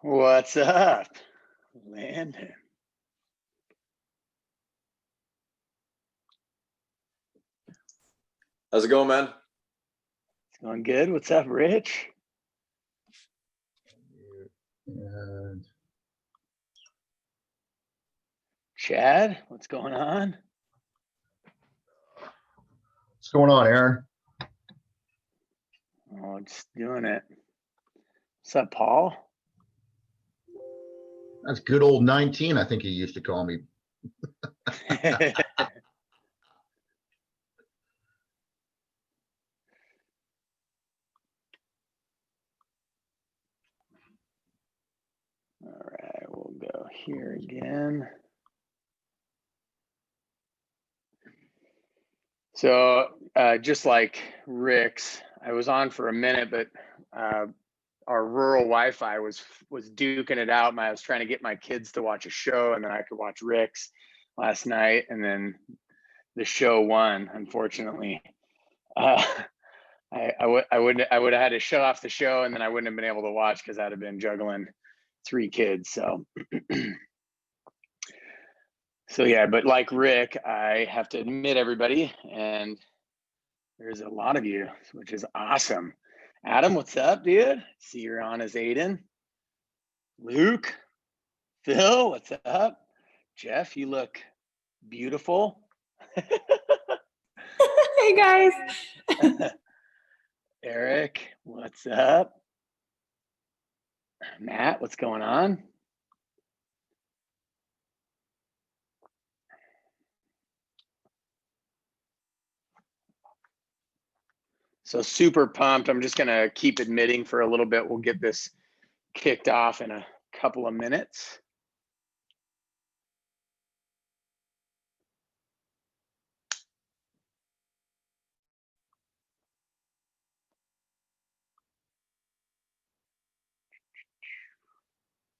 What's up, Landon? How's it going, man? It's going good. What's up, Rich? And Chad, what's going on? what's going on, Aaron? Oh, just doing it. What's up, Paul? That's good old 19, I think he used to call me. All right, we'll go here again. So just like Rick's, I was on for a minute, but our rural Wi-Fi was duking it out. I was trying to get my kids to watch a show, and then I could watch Rick's last night, and then the show won, unfortunately. I would have had to shut off the show, and then I wouldn't have been able to watch because I'd have been juggling 3 kids. So so yeah, but like Rick, I have to admit, everybody, and there's a lot of you, which is awesome. Adam, what's up, dude? See you're on as Aiden. Luke, Phil, what's up? Jeff, you look beautiful. Hey guys. Eric, what's up? Matt, what's going on? So super pumped. I'm just gonna keep admitting for a little bit. We'll get this kicked off in a couple of minutes.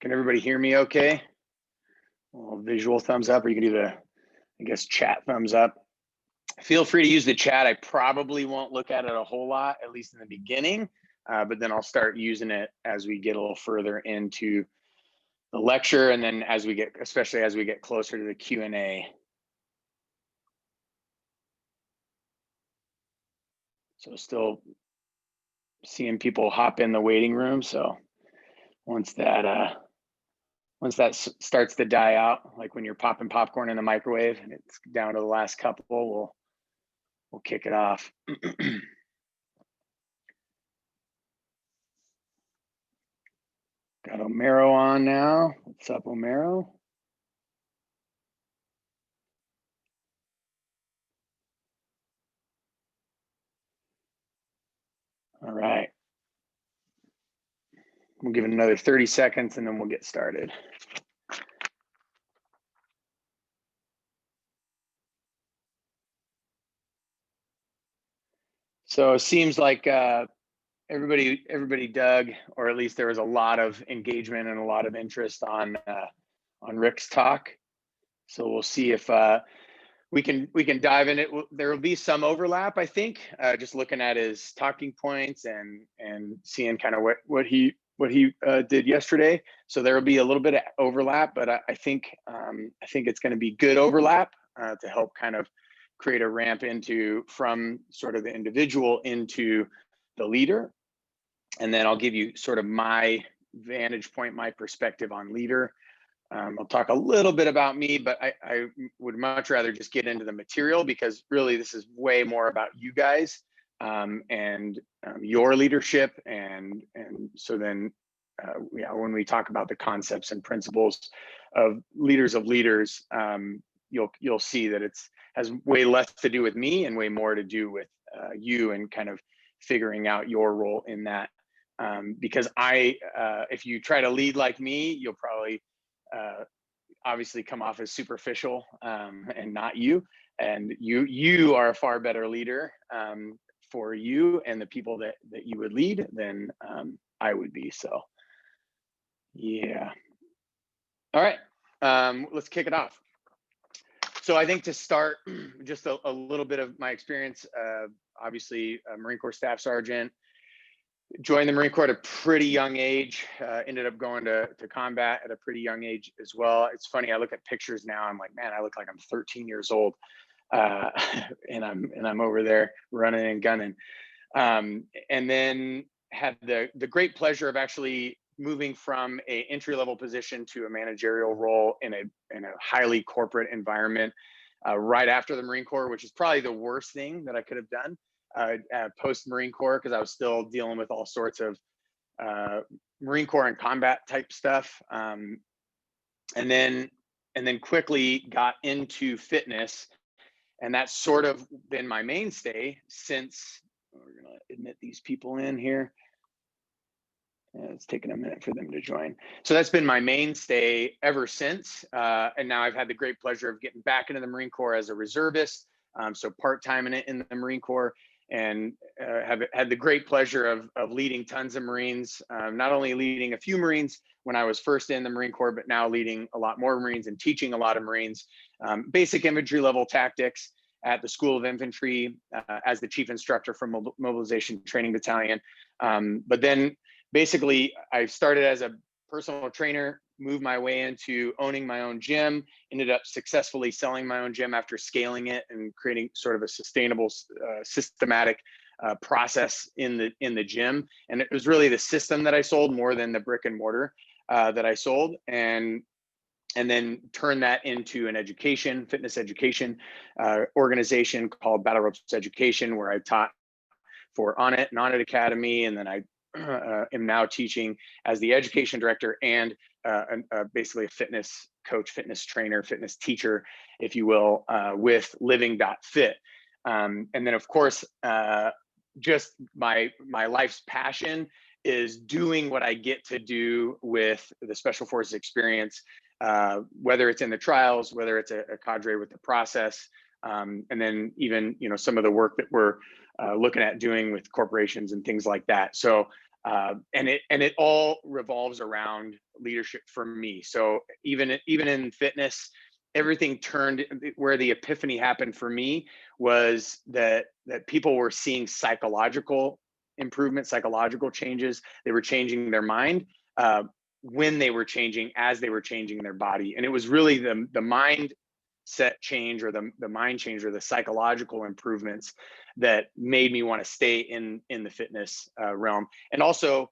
Can everybody hear me okay? Well, visual thumbs up, or you can do the, I guess, chat thumbs up. Feel free to use the chat. I probably won't look at it a whole lot, at least in the beginning, but then I'll start using it as we get a little further into the lecture, and then as we get, especially as we get closer to the Q&A. So still seeing people hop in the waiting room. So once that starts to die out, like when you're popping popcorn in the microwave and it's down to the last couple, we'll kick it off. Got Omero on now. What's up, Omero? All right. We'll give it another 30 seconds and then we'll get started. So it seems like everybody dug, or at least there was a lot of engagement and a lot of interest on Rick's talk. So we'll see if we can dive in it. There will be some overlap, I think, just looking at his talking points and seeing kind of what he did yesterday. So there will be a little bit of overlap, but I think it's going to be good overlap to help kind of create a ramp from sort of the individual into the leader. And then I'll give you sort of my vantage point, my perspective on leader. I'll talk a little bit about me, but I would much rather just get into the material, because really this is way more about you guys and your leadership. And so then when we talk about the concepts and principles of leaders, you'll see that it's has way less to do with me and way more to do with you and kind of figuring out your role in that. Because if you try to lead like me, you'll probably obviously come off as superficial and not you. And you are a far better leader for you and the people that you would lead than I would be. So yeah. All right, let's kick it off. So I think to start, just a little bit of my experience, obviously a Marine Corps Staff Sergeant, joined the Marine Corps at a pretty young age. Ended up going to combat at a pretty young age as well. It's funny, I look at pictures now, I'm like, man, I look like I'm 13 years old. And I'm over there running and gunning. And then had the great pleasure of actually moving from a entry-level position to a managerial role in a highly corporate environment right after the Marine Corps, which is probably the worst thing that I could have done post Marine Corps, because I was still dealing with all sorts of Marine Corps and combat type stuff. And then quickly got into fitness, and that's sort of been my mainstay since. We're gonna admit these people in here. It's taken a minute for them to join. So that's been my mainstay ever since. And now I've had the great pleasure of getting back into the Marine Corps as a reservist. So part-time in the Marine Corps, and have had the great pleasure of leading tons of Marines, not only leading a few Marines when I was first in the Marine Corps, but now leading a lot more Marines and teaching a lot of Marines, basic infantry level tactics at the School of Infantry as the chief instructor for Mobilization Training Battalion. But then basically I started as a personal trainer, moved my way into owning my own gym, ended up successfully selling my own gym after scaling it and creating sort of a sustainable, systematic process in the gym. And it was really the system that I sold more than the brick and mortar that I sold. And then turn that into an fitness education organization called Battle Ropes Education, where I taught for Onnit and Onnit Academy. And then I am now teaching as the education director and basically a fitness coach, fitness trainer, fitness teacher, if you will, with Living.fit. And then of course, just my life's passion is doing what I get to do with the Special Forces experience, whether it's in the trials, whether it's a cadre with the process, and then even some of the work that we're looking at doing with corporations and things like that. So and it all revolves around leadership for me. So even in fitness, everything turned where the epiphany happened for me was that people were seeing psychological improvement, psychological changes. They were changing their mind when they were changing, as they were changing their body. And it was really the mindset change, or the mind change, or the psychological improvements that made me want to stay in the fitness realm, and also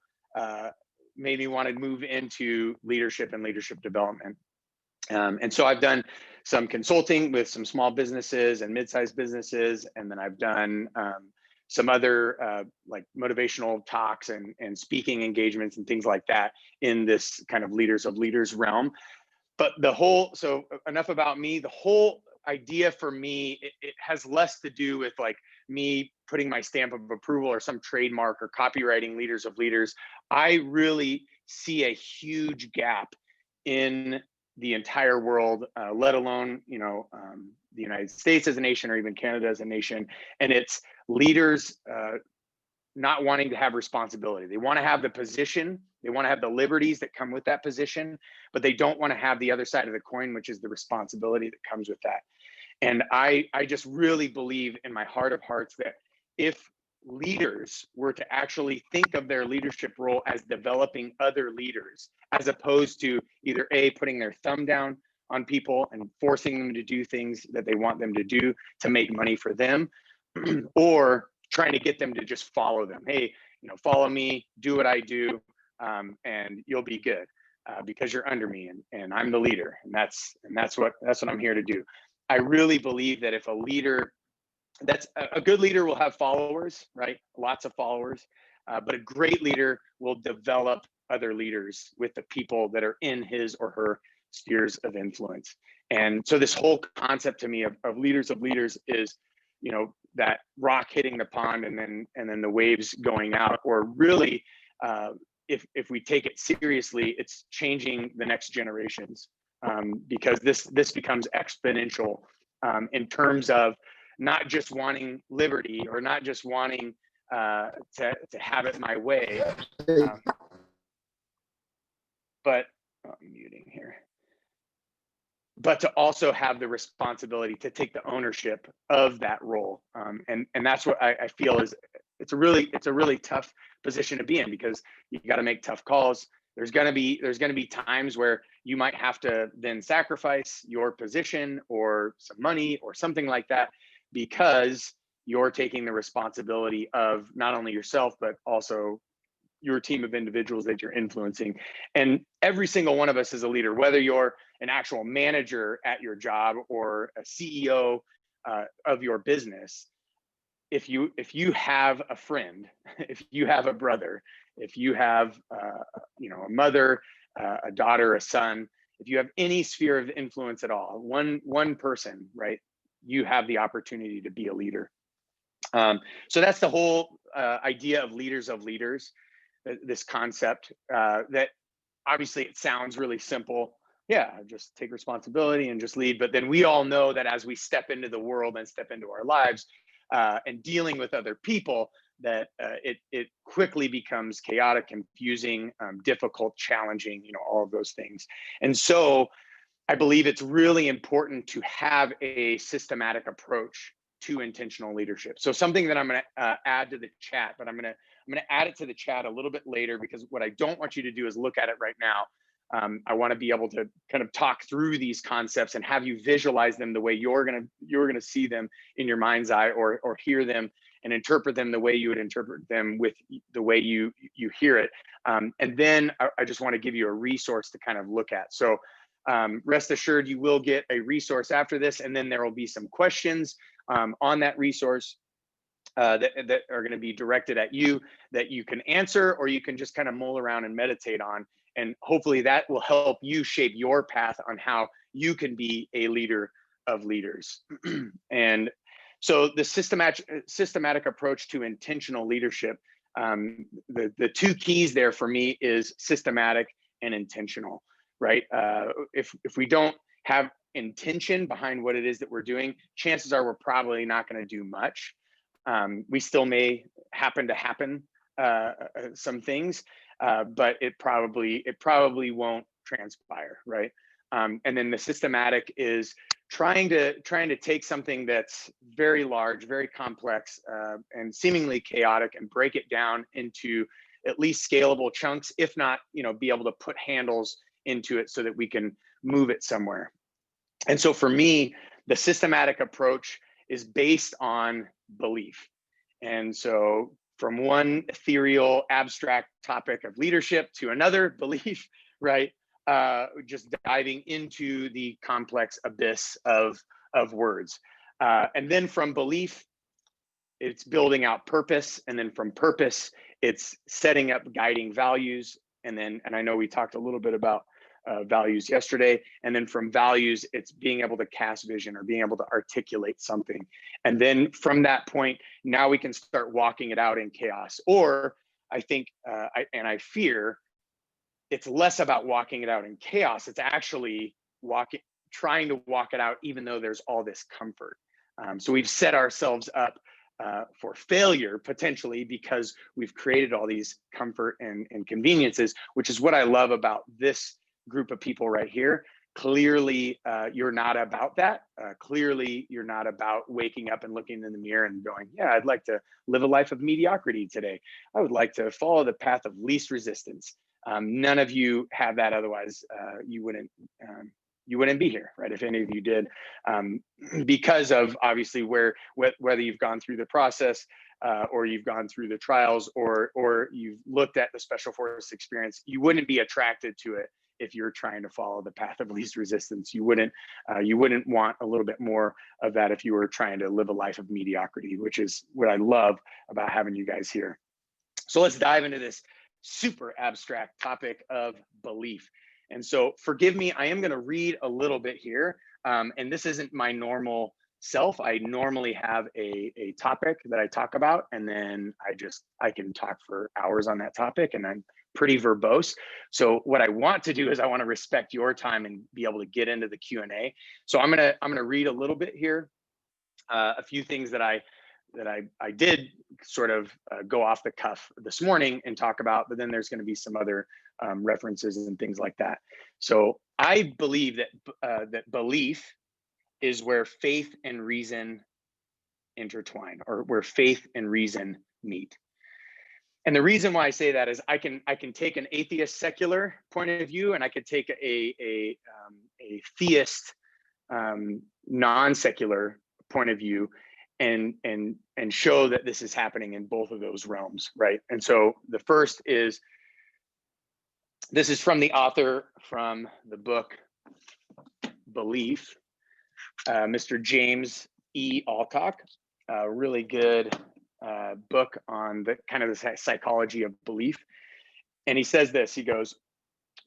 made me want to move into leadership and leadership development. And so I've done some consulting with some small businesses and mid-sized businesses, and then I've done some other like motivational talks and speaking engagements and things like that in this kind of leaders of leaders realm. But so enough about me. The whole idea for me, it has less to do with like me putting my stamp of approval or some trademark or copywriting leaders of leaders. I really see a huge gap in the entire world, let alone, the United States as a nation, or even Canada as a nation. And it's leaders not wanting to have responsibility. They want to have the position, they want to have the liberties that come with that position, but they don't want to have the other side of the coin, which is the responsibility that comes with that. And I just really believe in my heart of hearts that if leaders were to actually think of their leadership role as developing other leaders, as opposed to either putting their thumb down on people and forcing them to do things that they want them to do to make money for them, or trying to get them to just follow them. Hey, follow me, do what I do, and you'll be good because you're under me and I'm the leader, and that's what I'm here to do. I really believe that if a leader, that's a good leader, will have followers, right? Lots of followers, but a great leader will develop other leaders with the people that are in his or her spheres of influence. And so this whole concept to me of leaders of leaders is, that rock hitting the pond and then the waves going out, or really, if we take it seriously, it's changing the next generations, because this becomes exponential in terms of not just wanting liberty, or not just wanting to have it my way, but I'm muting here. But to also have the responsibility to take the ownership of that role. And that's what I feel is it's a really tough position to be in, because you got to make tough calls. There's going to be times where you might have to then sacrifice your position or some money or something like that, because you're taking the responsibility of not only yourself, but also your team of individuals that you're influencing. And every single one of us is a leader, whether you're an actual manager at your job or a CEO of your business. If you have a friend, if you have a brother, if you have a mother, a daughter, a son, if you have any sphere of influence at all, one person, right, you have the opportunity to be a leader. So that's the whole idea of leaders of leaders. This concept that obviously it sounds really simple. Yeah, just take responsibility and just lead. But then we all know that as we step into the world and step into our lives and dealing with other people, that it quickly becomes chaotic, confusing, difficult, challenging, all of those things. And so I believe it's really important to have a systematic approach to intentional leadership. So something that I'm going to add to the chat, but I'm going to add it to the chat a little bit later, because what I don't want you to do is look at it right now. I want to be able to kind of talk through these concepts and have you visualize them the way you're gonna see them in your mind's eye, or hear them and interpret them the way you would interpret them with the way you hear it. And then I just want to give you a resource to kind of look at. So rest assured, you will get a resource after this, and then there will be some questions on that resource that are going to be directed at you that you can answer, or you can just kind of mull around and meditate on. And hopefully that will help you shape your path on how you can be a leader of leaders. And so the systematic approach to intentional leadership, the two keys there for me is systematic and intentional, right? If we don't have intention behind what it is that we're doing, chances are we're probably not going to do much. We still may happen some things, but it probably won't transpire, right? And then the systematic is trying to take something that's very large, very complex, and seemingly chaotic, and break it down into at least scalable chunks, if not, be able to put handles into it so that we can move it somewhere. And so for me, the systematic approach is based on belief. And so from one ethereal, abstract topic of leadership to another, belief, right? Just diving into the complex abyss of words. And then from belief, it's building out purpose. And then from purpose, it's setting up guiding values. And I know we talked a little bit about values yesterday. And then from values, it's being able to cast vision or being able to articulate something. And then from that point, now we can start walking it out in chaos. Or I think, I fear, it's less about walking it out in chaos. It's actually trying to walk it out, even though there's all this comfort. So we've set ourselves up for failure potentially, because we've created all these comfort and conveniences, which is what I love about this group of people right here. Clearly, you're not about that. Clearly, you're not about waking up and looking in the mirror and going, yeah, I'd like to live a life of mediocrity today. I would like to follow the path of least resistance. None of you have that. Otherwise, you wouldn't be here, right? If any of you did, because of obviously whether you've gone through the process or you've gone through the trials, or you've looked at the special forces experience, you wouldn't be attracted to it if you're trying to follow the path of least resistance. You wouldn't want a little bit more of that if you were trying to live a life of mediocrity, which is what I love about having you guys here. So let's dive into this super abstract topic of belief. And so forgive me, I am going to read a little bit here. And this isn't my normal self. I normally have a topic that I talk about, and then I can talk for hours on that topic, and I'm pretty verbose. So what I want to do is I want to respect your time and be able to get into the Q&A. So I'm gonna read a little bit here, a few things that I did sort of go off the cuff this morning and talk about, but then there's going to be some other references and things like that. So I believe that that belief is where faith and reason intertwine, or where faith and reason meet. And the reason why I say that is I can take an atheist secular point of view, and I could take a theist non-secular point of view, and show that this is happening in both of those realms, right? And so the first is, this is from the author from the book Belief, Mr. James E. Alcock, a really good book on the kind of the psychology of belief. And he says this, he goes,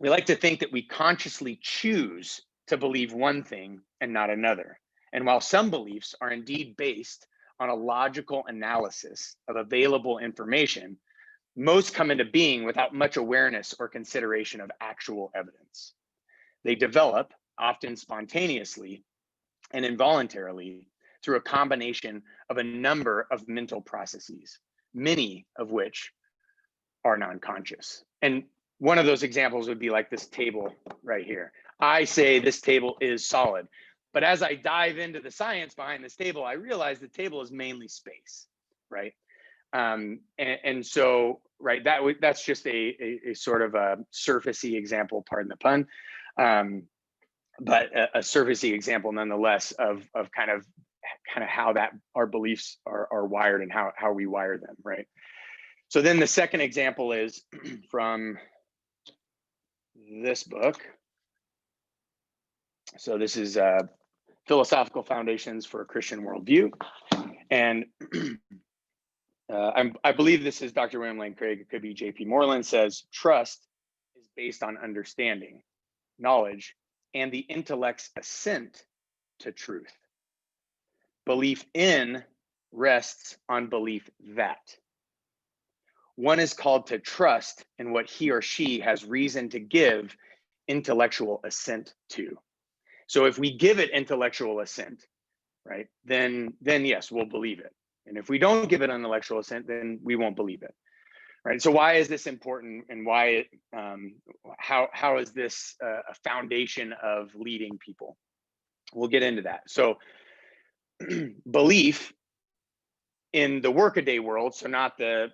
"We like to think that we consciously choose to believe one thing and not another. And while some beliefs are indeed based on a logical analysis of available information, most come into being without much awareness or consideration of actual evidence. They develop, often spontaneously and involuntarily, through a combination of a number of mental processes, many of which are non-conscious." And one of those examples would be like this table right here. I say this table is solid, but as I dive into the science behind this table, I realize the table is mainly space, right? And so, right, that's just a sort of a surfacey example, pardon the pun, but a surfacey example nonetheless of kind of how that our beliefs are wired and how we wire them, right? So then the second example is from this book. So this is Philosophical Foundations for a Christian Worldview. And I believe this is Dr. William Lane Craig, it could be JP Moreland, says, "Trust is based on understanding, knowledge, and the intellect's assent to truth. Belief in rests on belief that. One is called to trust in what he or she has reason to give intellectual assent to." So if we give it intellectual assent, right, then yes, we'll believe it. And if we don't give it intellectual assent, then we won't believe it, right? So why is this important, and why, how is this a foundation of leading people? We'll get into that. So belief in the workaday world, so not the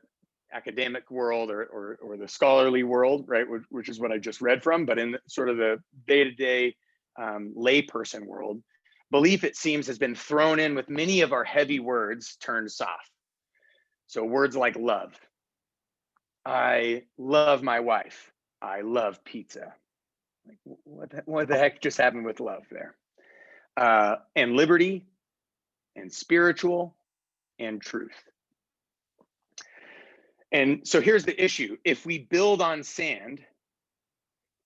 academic world or the scholarly world, right, which is what I just read from, but in sort of the day-to-day layperson world, belief, it seems, has been thrown in with many of our heavy words turned soft. So words like love. I love my wife. I love pizza. Like, what the heck just happened with love there? And liberty, and spiritual, and truth. And so here's the issue. If we build on sand,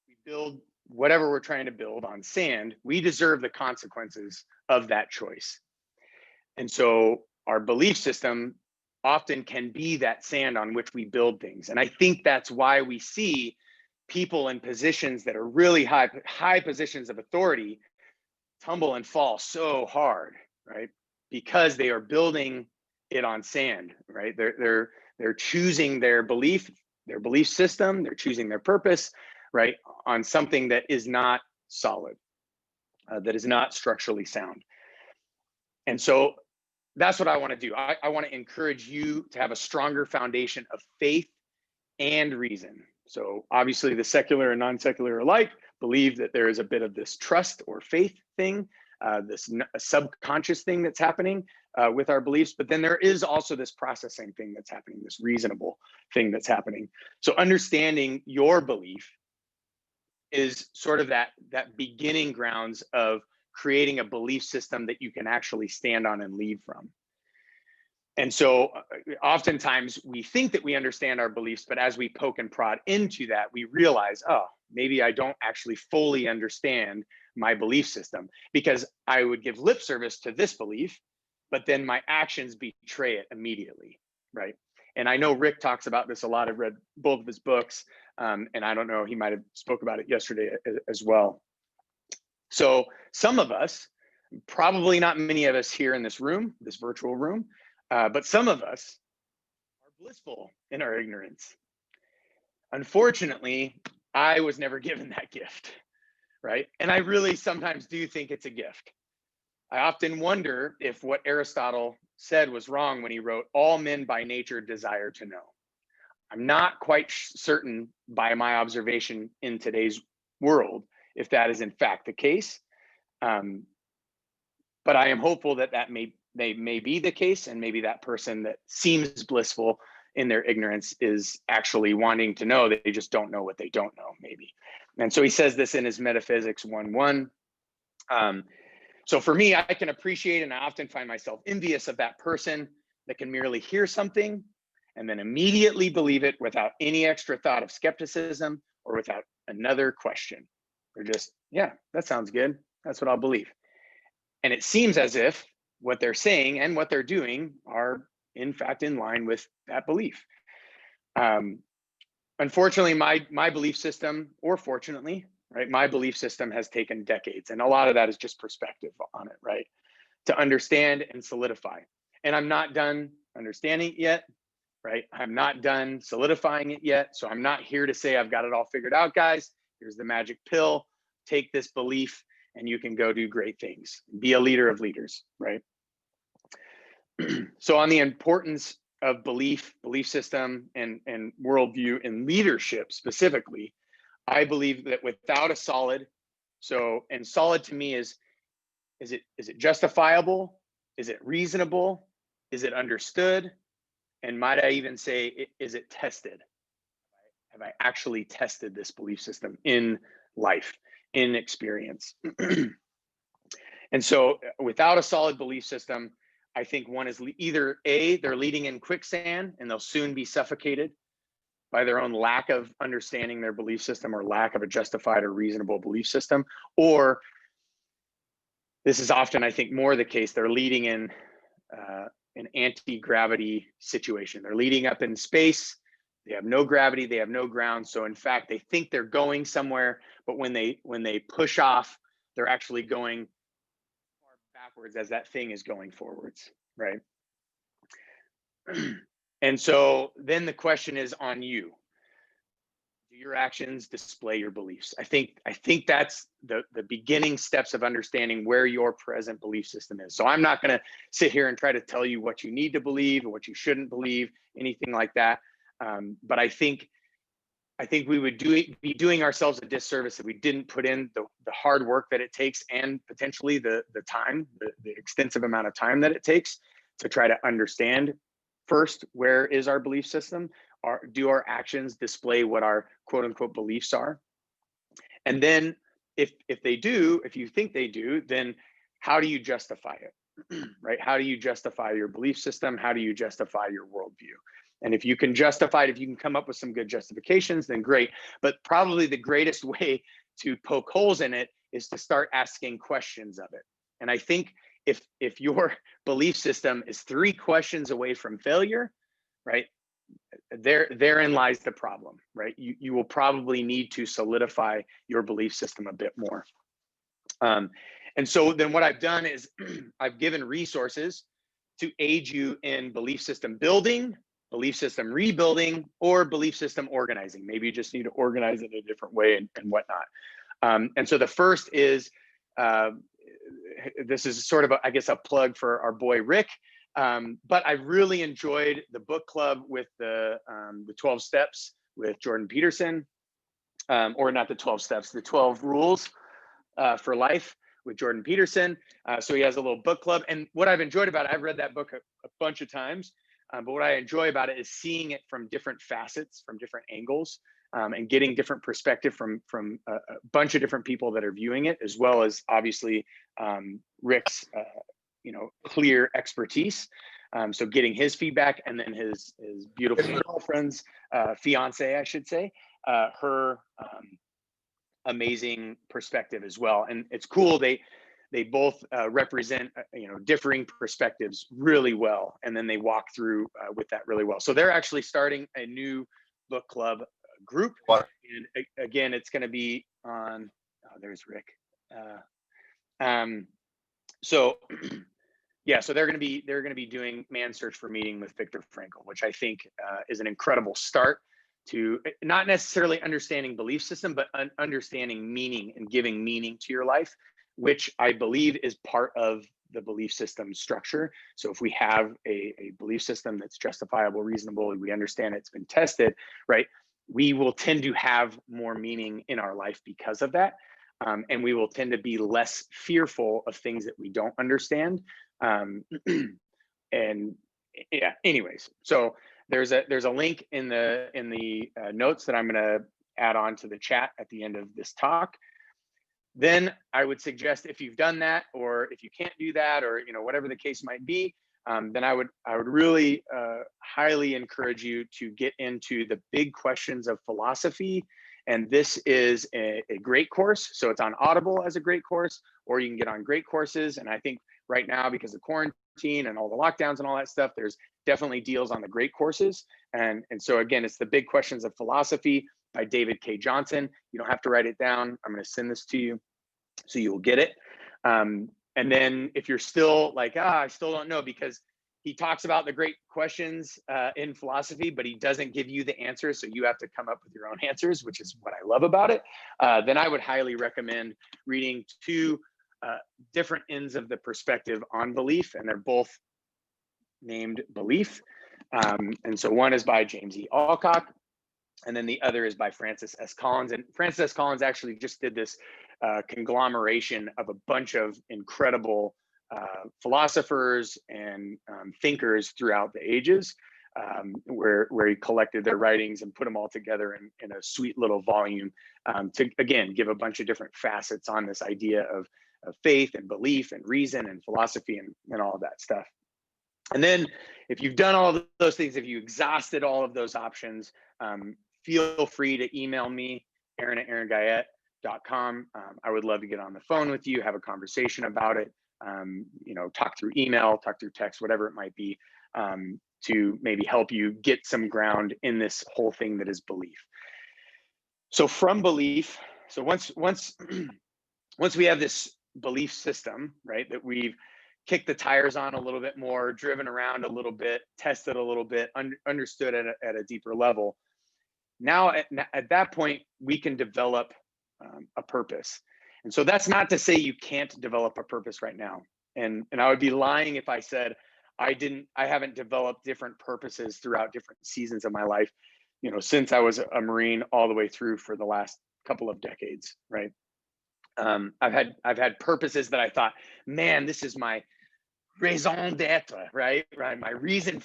we build whatever we're trying to build on sand, we deserve the consequences of that choice. And so our belief system often can be that sand on which we build things. And I think that's why we see people in positions that are really high positions of authority tumble and fall so hard, right? Because they are building it on sand, right? They're choosing their belief system, they're choosing their purpose, right, on something that is not solid, that is not structurally sound. And so that's what I want to do. I want to encourage you to have a stronger foundation of faith and reason. So obviously the secular and non-secular alike believe that there is a bit of this trust or faith thing, this subconscious thing that's happening with our beliefs, but then there is also this processing thing that's happening, this reasonable thing that's happening. So understanding your belief is sort of that beginning grounds of creating a belief system that you can actually stand on and lead from. And so oftentimes we think that we understand our beliefs, but as we poke and prod into that, we realize, oh, maybe I don't actually fully understand my belief system, because I would give lip service to this belief, but then my actions betray it immediately, right? And I know Rick talks about this a lot. I've read both of his books, and I don't know, he might have spoke about it yesterday as well. So some of us, probably not many of us here in this room, this virtual room, but some of us are blissful in our ignorance. Unfortunately, I was never given that gift, right? And I really sometimes do think it's a gift. I often wonder if what Aristotle said was wrong when he wrote, "All men by nature desire to know." I'm not quite certain by my observation in today's world if that is in fact the case. But I am hopeful that may be the case, and maybe that person that seems blissful in their ignorance is actually wanting to know. They just don't know what they don't know, maybe. And so he says this in his Metaphysics 1:1. So for me, I can appreciate, and I often find myself envious of that person that can merely hear something and then immediately believe it without any extra thought of skepticism or without another question. They're just, yeah, that sounds good. That's what I'll believe. And it seems as if what they're saying and what they're doing are in fact in line with that belief. Unfortunately, my belief system, or fortunately, right, my belief system has taken decades, and a lot of that is just perspective on it, right, to understand and solidify. And I'm not done understanding it yet, right? I'm not done solidifying it yet. So I'm not here to say I've got it all figured out, guys. Here's the magic pill. Take this belief and you can go do great things. Be a leader of leaders, right? So on the importance of belief system, and worldview in leadership specifically, I believe that without a solid, and solid to me is it justifiable? Is it reasonable? Is it understood? And might I even say, is it tested? Have I actually tested this belief system in life, in experience? And so without a solid belief system, I think one is either A, they're leading in quicksand and they'll soon be suffocated by their own lack of understanding their belief system or lack of a justified or reasonable belief system, or this is often, I think, more the case, they're leading in an anti-gravity situation. They're leading up in space. They have no gravity, they have no ground. So in fact, they think they're going somewhere, but when they push off, they're actually going far backwards as that thing is going forwards, right? And so then the question is on you. Do your actions display your beliefs? I think that's the beginning steps of understanding where your present belief system is. So I'm not going to sit here and try to tell you what you need to believe or what you shouldn't believe, anything like that. But I think we would be doing ourselves a disservice if we didn't put in the hard work that it takes, and potentially the time, the extensive amount of time that it takes to try to understand first, where is our belief system? Do our actions display what our quote unquote beliefs are? And then if you think they do, then how do you justify it, right? How do you justify your belief system? How do you justify your worldview? And if you can justify it, if you can come up with some good justifications, then great. But probably the greatest way to poke holes in it is to start asking questions of it. And I think if your belief system is 3 questions away from failure, right, therein lies the problem, right? You will probably need to solidify your belief system a bit more. And so then what I've done is I've given resources to aid you in belief system building, belief system rebuilding, or belief system organizing. Maybe you just need to organize it in a different way and whatnot. And so the first is, this is sort of, I guess, a plug for our boy Rick. But I really enjoyed the book club with the 12 steps with Jordan Peterson, or not the 12 steps, the 12 rules for life with Jordan Peterson. So he has a little book club. And what I've enjoyed about it, I've read that book a bunch of times, but what I enjoy about it is seeing it from different facets, from different angles, and getting different perspective from a bunch of different people that are viewing it, as well as obviously Rick's clear expertise. So getting his feedback, and then his beautiful girlfriend's fiance, I should say, her amazing perspective as well. And it's cool, they both represent differing perspectives really well, and then they walk through with that really well. So they're actually starting a new book club group, and again, it's going to be on, there's Rick. So yeah, so they're going to be doing Man's Search for Meaning with Viktor Frankl, which I think is an incredible start to not necessarily understanding belief system, but understanding meaning and giving meaning to your life, which I believe is part of the belief system structure. So if we have a belief system that's justifiable, reasonable, we understand it's been tested, right? We will tend to have more meaning in our life because of that. And we will tend to be less fearful of things that we don't understand. And yeah, anyways, so there's a link in the notes that I'm going to add on to the chat at the end of this talk. Then I would suggest, if you've done that, or if you can't do that, or whatever the case might be, then I would really highly encourage you to get into the big questions of philosophy. And this is a great course. So it's on Audible as a great course, or you can get on great courses. And I think right now, because of quarantine and all the lockdowns and all that stuff, there's definitely deals on the great courses. And so again, it's the big questions of philosophy by David K. Johnson. You don't have to write it down. I'm going to send this to you so you will get it. And then if you're still like, I still don't know, because he talks about the great questions in philosophy, but he doesn't give you the answers. So you have to come up with your own answers, which is what I love about it. Then I would highly recommend reading two different ends of the perspective on belief, and they're both named Belief. And so one is by James E. Alcock, and then the other is by Francis S. Collins. And Francis S. Collins actually just did this conglomeration of a bunch of incredible philosophers and thinkers throughout the ages, where he collected their writings and put them all together in a sweet little volume to, again, give a bunch of different facets on this idea of faith and belief and reason and philosophy and all of that stuff. And then if you've done all of those things, if you exhausted all of those options, feel free to email me, aaron@aaronguyett.com. I would love to get on the phone with you, have a conversation about it, talk through email, talk through text, whatever it might be, to maybe help you get some ground in this whole thing that is belief. So from belief, so once we have this belief system, right, that we've kicked the tires on a little bit more, driven around a little bit, tested a little bit, understood at a deeper level. Now, at that point, we can develop a purpose. And so that's not to say you can't develop a purpose right now. And I would be lying if I said I haven't developed different purposes throughout different seasons of my life, since I was a Marine all the way through for the last couple of decades, right? I've had purposes that I thought, man, this is my raison d'etre, right? My reason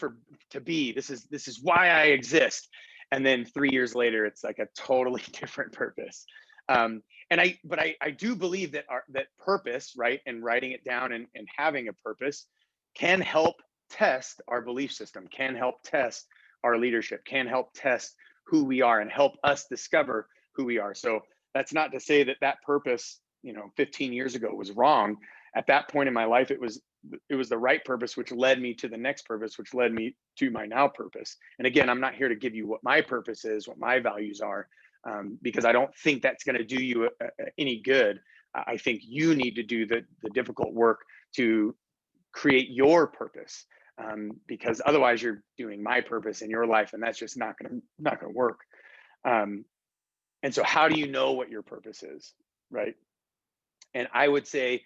to be. This is why I exist. And then 3 years later, it's like a totally different purpose. But I do believe that that purpose, right, and writing it down and having a purpose can help test our belief system, can help test our leadership, can help test who we are and help us discover who we are. So that's not to say that purpose, 15 years ago was wrong. At that point in my life, it was the right purpose, which led me to the next purpose, which led me to my now purpose. And again, I'm not here to give you what my purpose is, what my values are, because I don't think that's going to do you any good. I think you need to do the difficult work to create your purpose, because otherwise you're doing my purpose in your life, and that's just not going to work. And so how do you know what your purpose is, right? And I would say it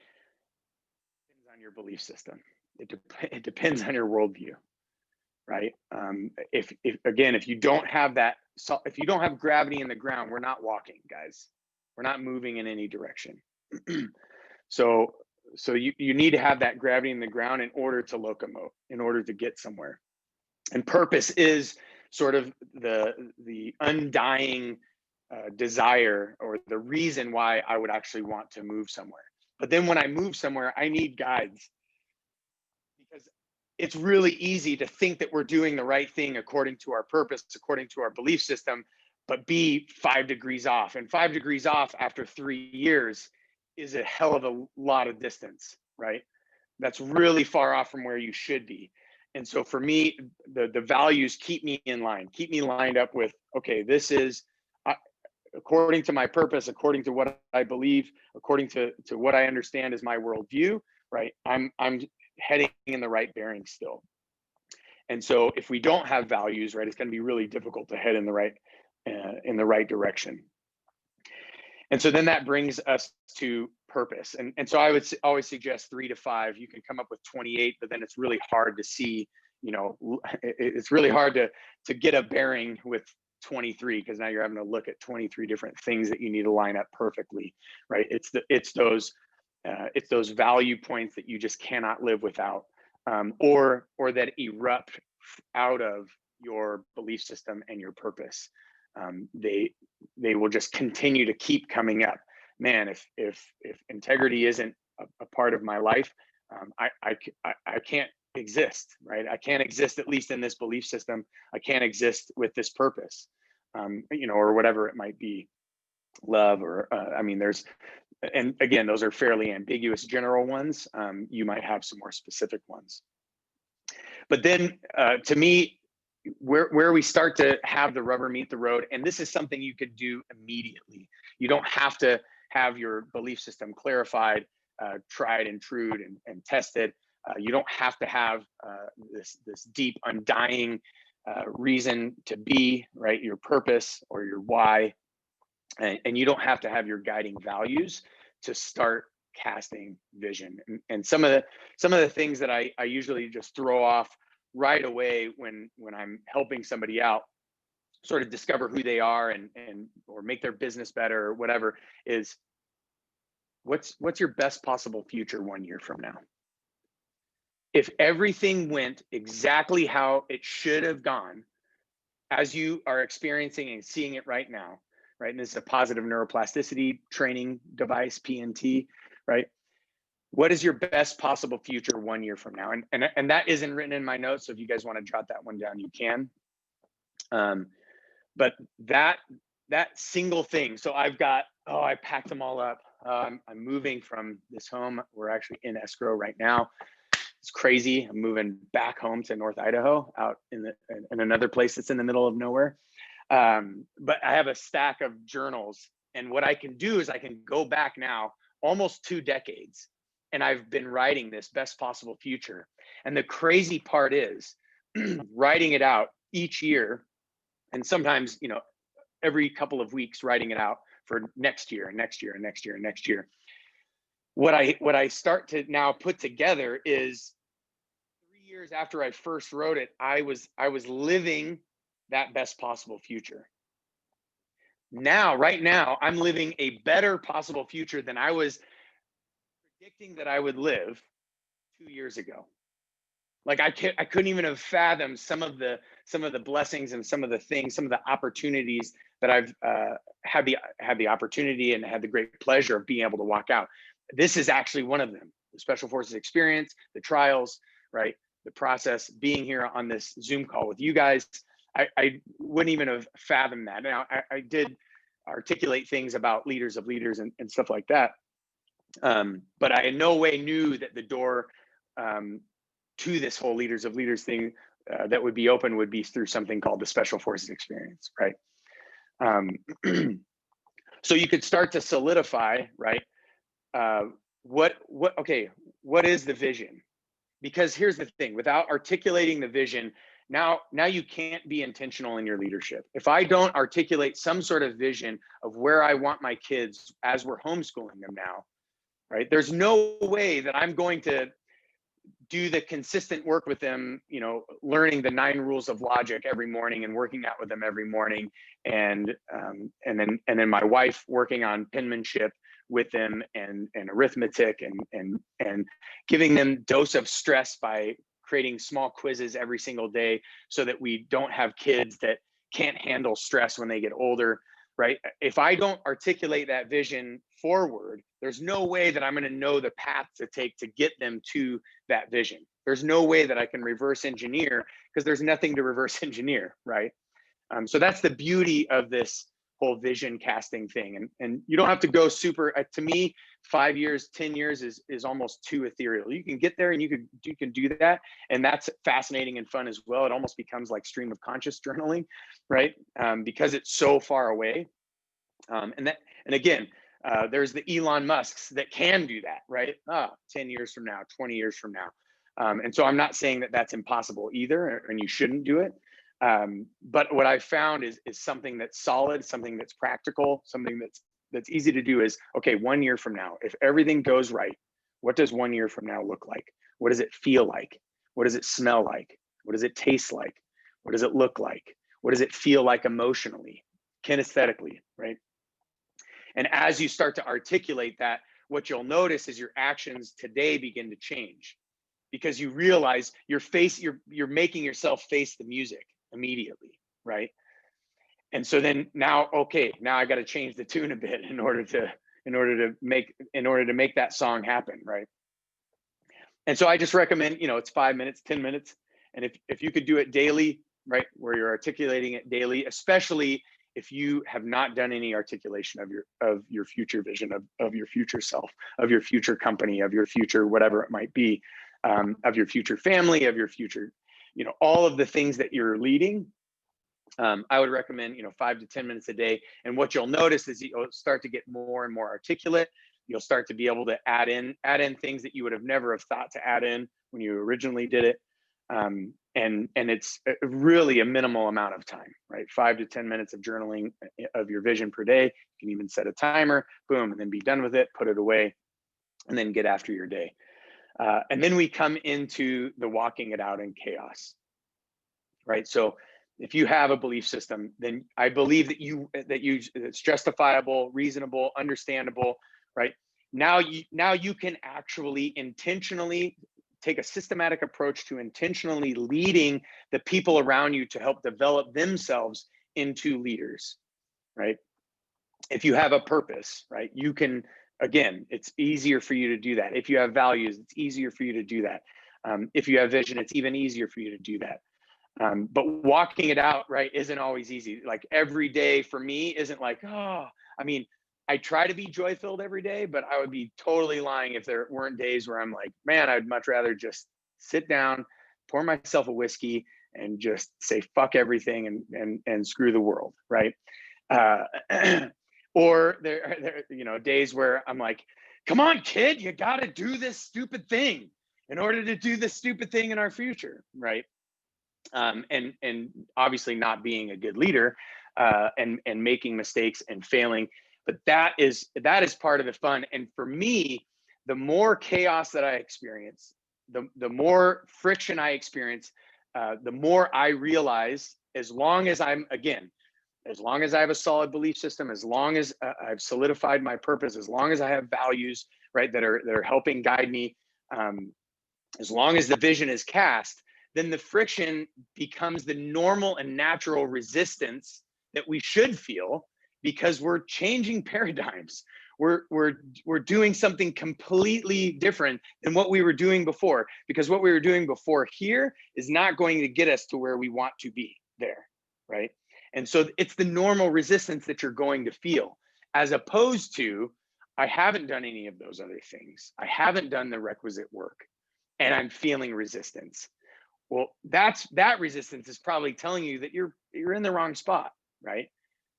depends on your belief system. It depends on your worldview, right? If you don't have that, if you don't have gravity in the ground, we're not walking, guys. We're not moving in any direction. So you need to have that gravity in the ground in order to locomote, in order to get somewhere. And purpose is sort of the undying desire, or the reason why I would actually want to move somewhere. But then when I move somewhere, I need guides, because it's really easy to think that we're doing the right thing according to our purpose, according to our belief system, but be 5 degrees off. And 5 degrees off after 3 years is a hell of a lot of distance, right? That's really far off from where you should be. And so for me, the values keep me in line, keep me lined up with, okay, this is according to my purpose, according to what I believe, according to what I understand is my worldview, right? I'm heading in the right bearing still. And so if we don't have values, right, it's going to be really difficult to head in the right direction. And so then that brings us to purpose. And so I would always suggest 3 to 5. You can come up with 28, but then it's really hard to see, it's really hard to get a bearing with 23, because now you're having to look at 23 different things that you need to line up perfectly, right? It's those value points that you just cannot live without, or that erupt out of your belief system and your purpose. They will just continue to keep coming up. Man, if integrity isn't a part of my life, I can't exist, right? I can't exist, at least in this belief system. I can't exist with this purpose, or whatever it might be, love, or and again, those are fairly ambiguous general ones. You might have some more specific ones. But then to me, where we start to have the rubber meet the road, and this is something you could do immediately. You don't have to have your belief system clarified, tried and true and tested. You don't have to have this deep, undying reason to be, right? Your purpose or your why, and you don't have to have your guiding values to start casting vision. And some of the things that I usually just throw off right away when I'm helping somebody out sort of discover who they are and or make their business better or whatever, is what's your best possible future 1 year from now? If everything went exactly how it should have gone, as you are experiencing and seeing it right now, right? And this is a positive neuroplasticity training device, PNT, right? What is your best possible future 1 year from now? And that isn't written in my notes, so if you guys want to jot that one down, you can. But that single thing. So I packed them all up. I'm moving from this home. We're actually in escrow right now. It's crazy. I'm moving back home to North Idaho, out in another place that's in the middle of nowhere. But I have a stack of journals, and what I can do is I can go back now almost 2 decades, and I've been writing this best possible future. And the crazy part is writing it out each year, and sometimes, every couple of weeks, writing it out for next year and next year and next year and next year. What I start to now put together is 3 years after I first wrote it, I was living that best possible future. Right now, I'm living a better possible future than I was predicting that I would live 2 years ago. Like I couldn't even have fathomed some of the blessings and some of the things, some of the opportunities that I've had the opportunity and had the great pleasure of being able to walk out. This is actually one of them: the Special Forces experience, the trials, right? The process, being here on this Zoom call with you guys. I wouldn't even have fathomed that. Now, I did articulate things about leaders of leaders and stuff like that. But I in no way knew that the door to this whole leaders of leaders thing that would be open would be through something called the Special Forces experience, right? So you could start to solidify, right? What is the vision? Because here's the thing: without articulating the vision, now you can't be intentional in your leadership. If I don't articulate some sort of vision of where I want my kids as we're homeschooling them now, right? There's no way that I'm going to do the consistent work with them, learning the 9 rules of logic every morning and working out with them every morning, and then my wife working on penmanship with them and arithmetic and giving them dose of stress by creating small quizzes every single day so that we don't have kids that can't handle stress when they get older, right? If I don't articulate that vision forward, there's no way that I'm going to know the path to take to get them to that vision. There's no way that I can reverse engineer, because there's nothing to reverse engineer, right? So that's the beauty of this whole vision casting thing. And you don't have to go super, to me, 5 years, 10 years is almost too ethereal. You can get there and you can do that. And that's fascinating and fun as well. It almost becomes like stream of conscious journaling, right? Because it's so far away. And again, there's the Elon Musks that can do that, right? 10 years from now, 20 years from now. And so I'm not saying that that's impossible either, and you shouldn't do it. But what I've found is something that's solid, something that's practical, something that's that's easy to do is, okay, 1 year from now, if everything goes right, what does 1 year from now look like? What does it feel like? What does it smell like? What does it taste like? What does it look like? What does it feel like emotionally, kinesthetically, right? And as you start to articulate that, what you'll notice is your actions today begin to change, because you realize you're making yourself face the music immediately, right? And so then now, okay, now I got to change the tune a bit in order to make that song happen, right? And so I just recommend, it's 5 minutes, 10 minutes. And if you could do it daily, right, where you're articulating it daily, especially if you have not done any articulation of your future vision, of your future self, of your future company, of your future, whatever it might be, of your future family, of your future, all of the things that you're leading, I would recommend, 5 to 10 minutes a day. And what you'll notice is you'll start to get more and more articulate. You'll start to be able to add in things that you would have never have thought to add in when you originally did it. And it's really a minimal amount of time, right? 5 to 10 minutes of journaling of your vision per day. You can even set a timer, boom, and then be done with it, put it away, and then get after your day. And then we come into the walking it out in chaos, right? So if you have a belief system, then I believe that it's justifiable, reasonable, understandable, right? Now you can actually intentionally take a systematic approach to intentionally leading the people around you to help develop themselves into leaders, right? If you have a purpose, right, you can, again, it's easier for you to do that. If you have values, it's easier for you to do that. If you have vision, it's even easier for you to do that. But walking it out, right, isn't always easy. Like every day for me isn't like, I try to be joy-filled every day, but I would be totally lying if there weren't days where I'm like, man, I'd much rather just sit down, pour myself a whiskey, and just say fuck everything and screw the world, right? Or there, days where I'm like, come on, kid, you got to do this stupid thing in order to do this stupid thing in our future, right? And obviously not being a good leader, and making mistakes and failing. But that is part of the fun. And for me, the more chaos that I experience, the more friction I experience, the more I realize, as long as I have a solid belief system, as long as I've solidified my purpose, as long as I have values, right, that are helping guide me, as long as the vision is cast, then the friction becomes the normal and natural resistance that we should feel, because we're changing paradigms. We're doing something completely different than what we were doing before, because what we were doing before here is not going to get us to where we want to be there, right? And so it's the normal resistance that you're going to feel, as opposed to, I haven't done any of those other things. I haven't done the requisite work and I'm feeling resistance. Well, that resistance is probably telling you that you're in the wrong spot, right?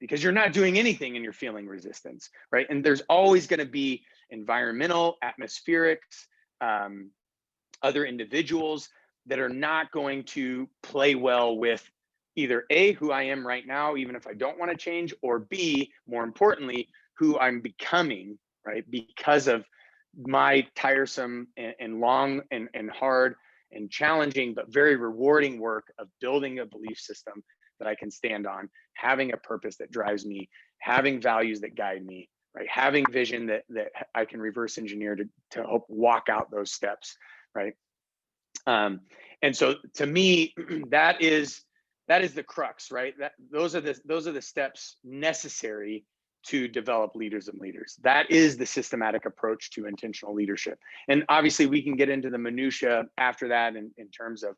Because you're not doing anything and you're feeling resistance, right? And there's always going to be environmental, atmospherics, other individuals that are not going to play well with either A, who I am right now, even if I don't want to change, or B, more importantly, who I'm becoming, right? Because of my tiresome and long and hard and challenging, but very rewarding work of building a belief system that I can stand on, having a purpose that drives me, having values that guide me, right? Having vision that I can reverse engineer to help walk out those steps, right? And so to me, that is the crux, right? Those are the steps necessary to develop leaders and leaders. That is the systematic approach to intentional leadership. And obviously we can get into the minutia after that in terms of,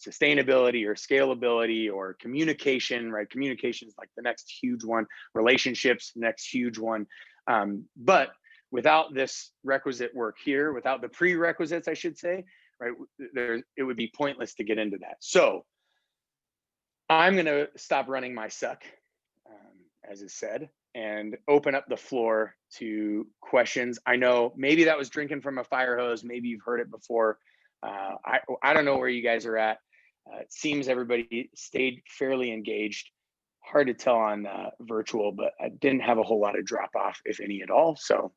sustainability or scalability or communication, right? Communication is like the next huge one, relationships, next huge one. But without this requisite work here, without the prerequisites, I should say, right, it would be pointless to get into that. So I'm going to stop running my suck, as is said, and open up the floor to questions. I know maybe that was drinking from a fire hose. Maybe you've heard it before. I don't know where you guys are at. It seems everybody stayed fairly engaged. hard to tell on virtual, but I didn't have a whole lot of drop off, if any at all. So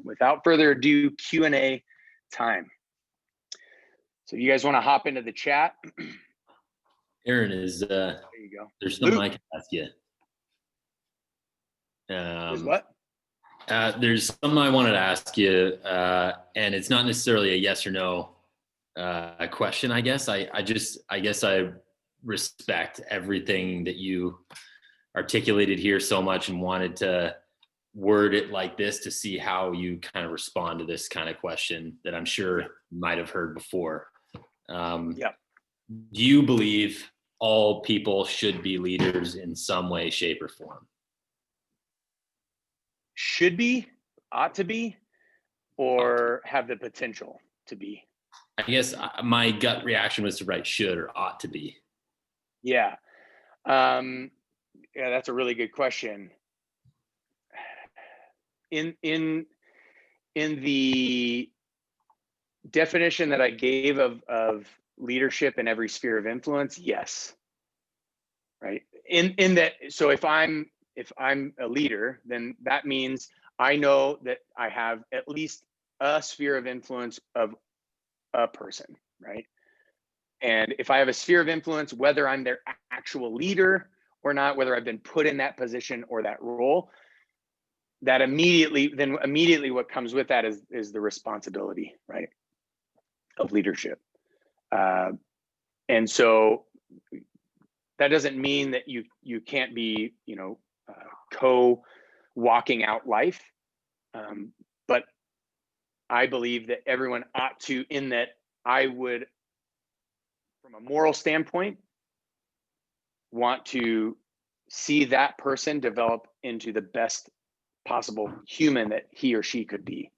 without further ado, Q&A time. So you guys want to hop into the chat? Aaron, is There you go. there's something Luke. I can ask you. Is what? There's something I wanted to ask you, and it's not necessarily a yes or no question. I guess I guess I respect everything that you articulated here so much, and wanted to word it like this to see how you kind of respond to this kind of question that I'm sure you might have heard before. Yeah. Do you believe all people should be leaders in some way, shape, or form? Should be, ought to be, or have the potential to be? I guess my gut reaction was to write should or ought to be. Yeah. Yeah, that's a really good question. In the definition that I gave of leadership in every sphere of influence, yes. Right. In that, so if I'm a leader, then that means I know that I have at least a sphere of influence of a person, right? And if I have a sphere of influence, whether I'm their actual leader or not, whether I've been put in that position or that role, that immediately what comes with that is the responsibility, right, of leadership. And so that doesn't mean that you can't be, co-walking out life. But I believe that everyone ought to, in that I would, from a moral standpoint, want to see that person develop into the best possible human that he or she could be,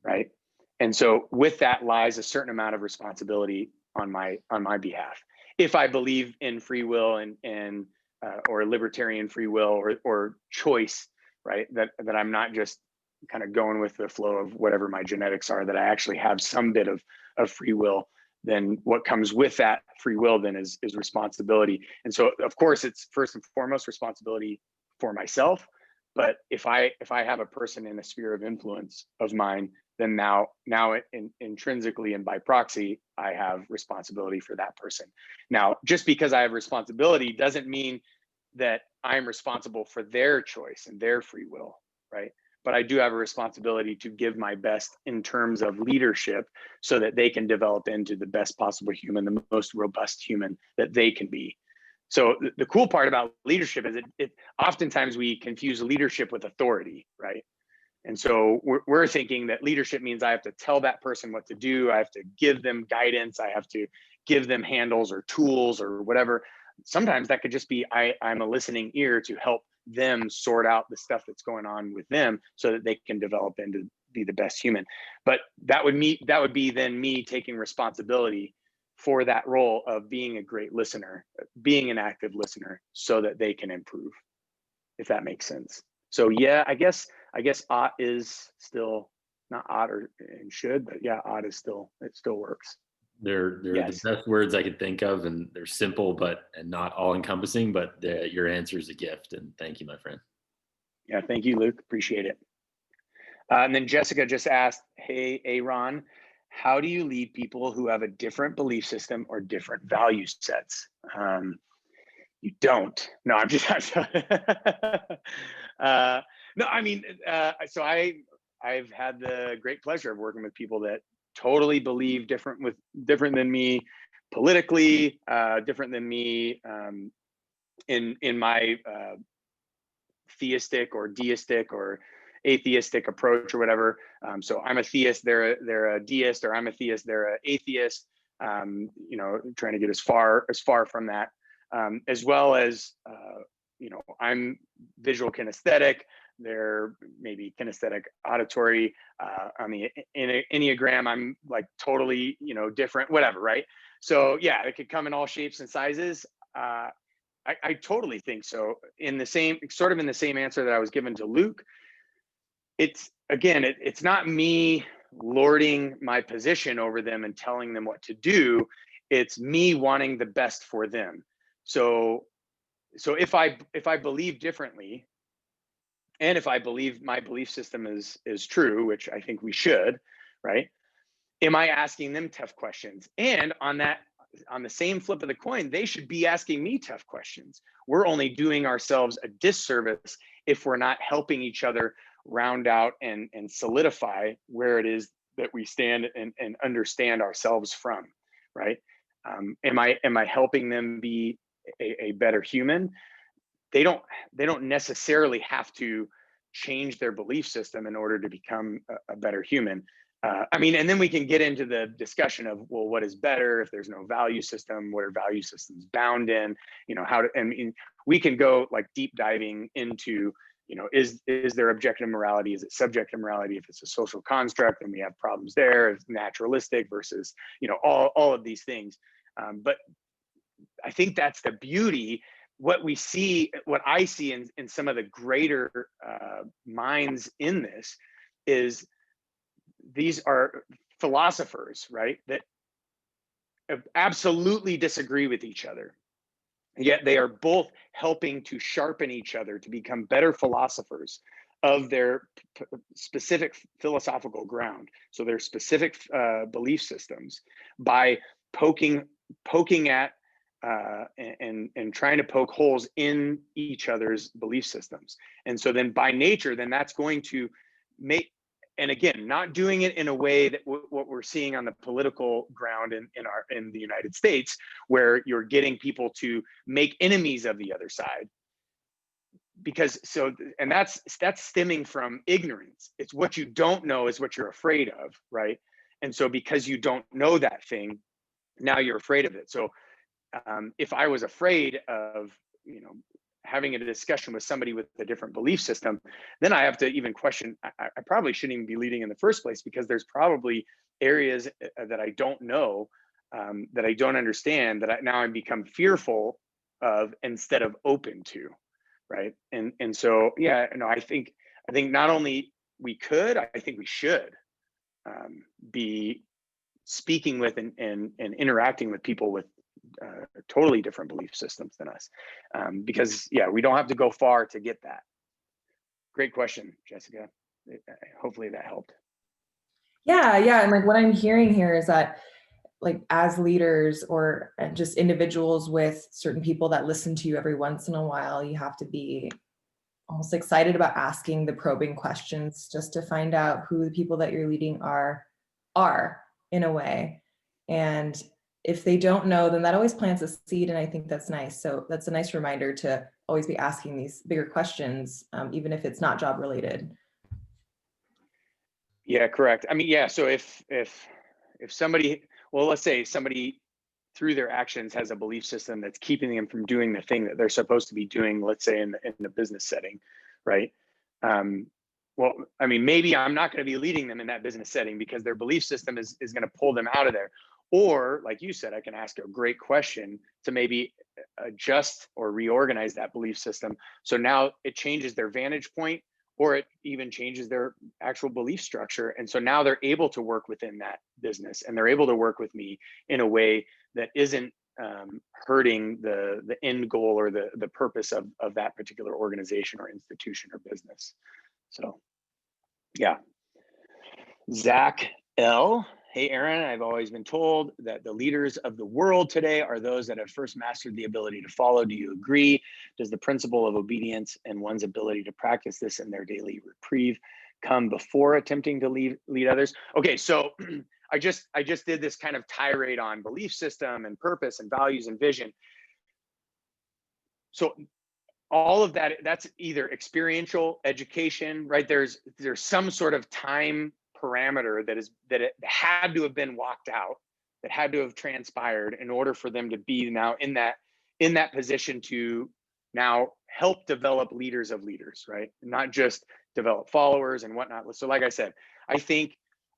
right? And so with that lies a certain amount of responsibility on my behalf. If I believe in free will and or libertarian free will or choice, right? That I'm not just kind of going with the flow of whatever my genetics are, that I actually have some bit of free will, then what comes with that free will then is responsibility. And so of course it's first and foremost responsibility for myself. But if I have a person in a sphere of influence of mine, then now intrinsically and by proxy, I have responsibility for that person. Now, just because I have responsibility doesn't mean that I'm responsible for their choice and their free will, right? But I do have a responsibility to give my best in terms of leadership so that they can develop into the best possible human, the most robust human that they can be. So the cool part about leadership is it oftentimes we confuse leadership with authority, right? And so we're thinking that leadership means I have to tell that person what to do. I have to give them guidance. I have to give them handles or tools or whatever. Sometimes that could just be I'm a listening ear to help them sort out the stuff that's going on with them so that they can develop into be the best human. But that would be then me taking responsibility for that role of being a great listener, being an active listener so that they can improve, if that makes sense. So yeah, I guess ought is still not ought or and should, but yeah, ought is still, it still works. They're Yes. the best words I could think of, and they're simple and not all encompassing, but your answer is a gift, and thank you, my friend. Yeah, thank you, Luke. Appreciate it. And then Jessica just asked, hey, Aaron, how do you lead people who have a different belief system or different value sets? You don't. No, I'm just. No, I mean, so I've had the great pleasure of working with people that totally believe different than me politically, different than me in my theistic or deistic or atheistic approach or whatever. So I'm a theist, they're a deist, or I'm a theist, they're an atheist. Trying to get as far from that, as well as I'm visual kinesthetic. They're maybe kinesthetic auditory. On the Enneagram, I'm like totally different, whatever, right? So yeah, it could come in all shapes and sizes. I totally think so. In the same answer that I was given to Luke, it's not me lording my position over them and telling them what to do. It's me wanting the best for them. So so if I believe differently, and if I believe my belief system is true, which I think we should, right? Am I asking them tough questions? And on the same flip of the coin, they should be asking me tough questions. We're only doing ourselves a disservice if we're not helping each other round out and solidify where it is that we stand and understand ourselves from, right? Am I helping them be a better human? They don't necessarily have to change their belief system in order to become a better human. I mean, and then we can get into the discussion of, well, what is better if there's no value system? What are value systems bound in? You know, how to, I mean, we can go like deep diving into, you know, is there objective morality? Is it subjective morality? If it's a social construct, then we have problems there. It's naturalistic versus, you know, all of these things. But I think that's the beauty. What we see, what I see in some of the greater minds in this is these are philosophers, right, that absolutely disagree with each other, yet they are both helping to sharpen each other to become better philosophers of their specific philosophical ground, so their specific belief systems, by poking at and trying to poke holes in each other's belief systems. And so then by nature, then that's going to make, and again, not doing it in a way that what we're seeing on the political ground in the United States, where you're getting people to make enemies of the other side. Because and that's stemming from ignorance. It's what you don't know is what you're afraid of, right? And so because you don't know that thing, now you're afraid of it. So if I was afraid of, you know, having a discussion with somebody with a different belief system, then I have to even question, I probably shouldn't even be leading in the first place, because there's probably areas that I don't know, that I don't understand, that now I'm become fearful of instead of open to, right? And so, yeah, no, I think not only we could, I think we should be speaking with and interacting with people with totally different belief systems than us, because yeah, we don't have to go far to get that. Great question, Jessica. Hopefully that helped. Yeah, and like what I'm hearing here is that, like, as leaders or just individuals with certain people that listen to you every once in a while, you have to be almost excited about asking the probing questions just to find out who the people that you're leading are in a way. And if they don't know, then that always plants a seed, and I think that's nice. So that's a nice reminder to always be asking these bigger questions, even if it's not job related. Yeah, correct. I mean, yeah, so if somebody, well, let's say somebody through their actions has a belief system that's keeping them from doing the thing that they're supposed to be doing, let's say in the business setting, right? Well, I mean, maybe I'm not going to be leading them in that business setting because their belief system is going to pull them out of there. Or like you said, I can ask a great question to maybe adjust or reorganize that belief system. So now it changes their vantage point, or it even changes their actual belief structure. And so now they're able to work within that business, and they're able to work with me in a way that isn't hurting the end goal or the purpose of that particular organization or institution or business. So yeah. Zach L. Hey, Aaron, I've always been told that the leaders of the world today are those that have first mastered the ability to follow. Do you agree? Does the principle of obedience and one's ability to practice this in their daily reprieve come before attempting to lead others? Okay, so I just did this kind of tirade on belief system and purpose and values and vision. So all of that, that's either experiential education, right? There's some sort of time parameter that it had to have been walked out, that had to have transpired in order for them to be now in that position to now help develop leaders of leaders, right? Not just develop followers and whatnot. So like I said, I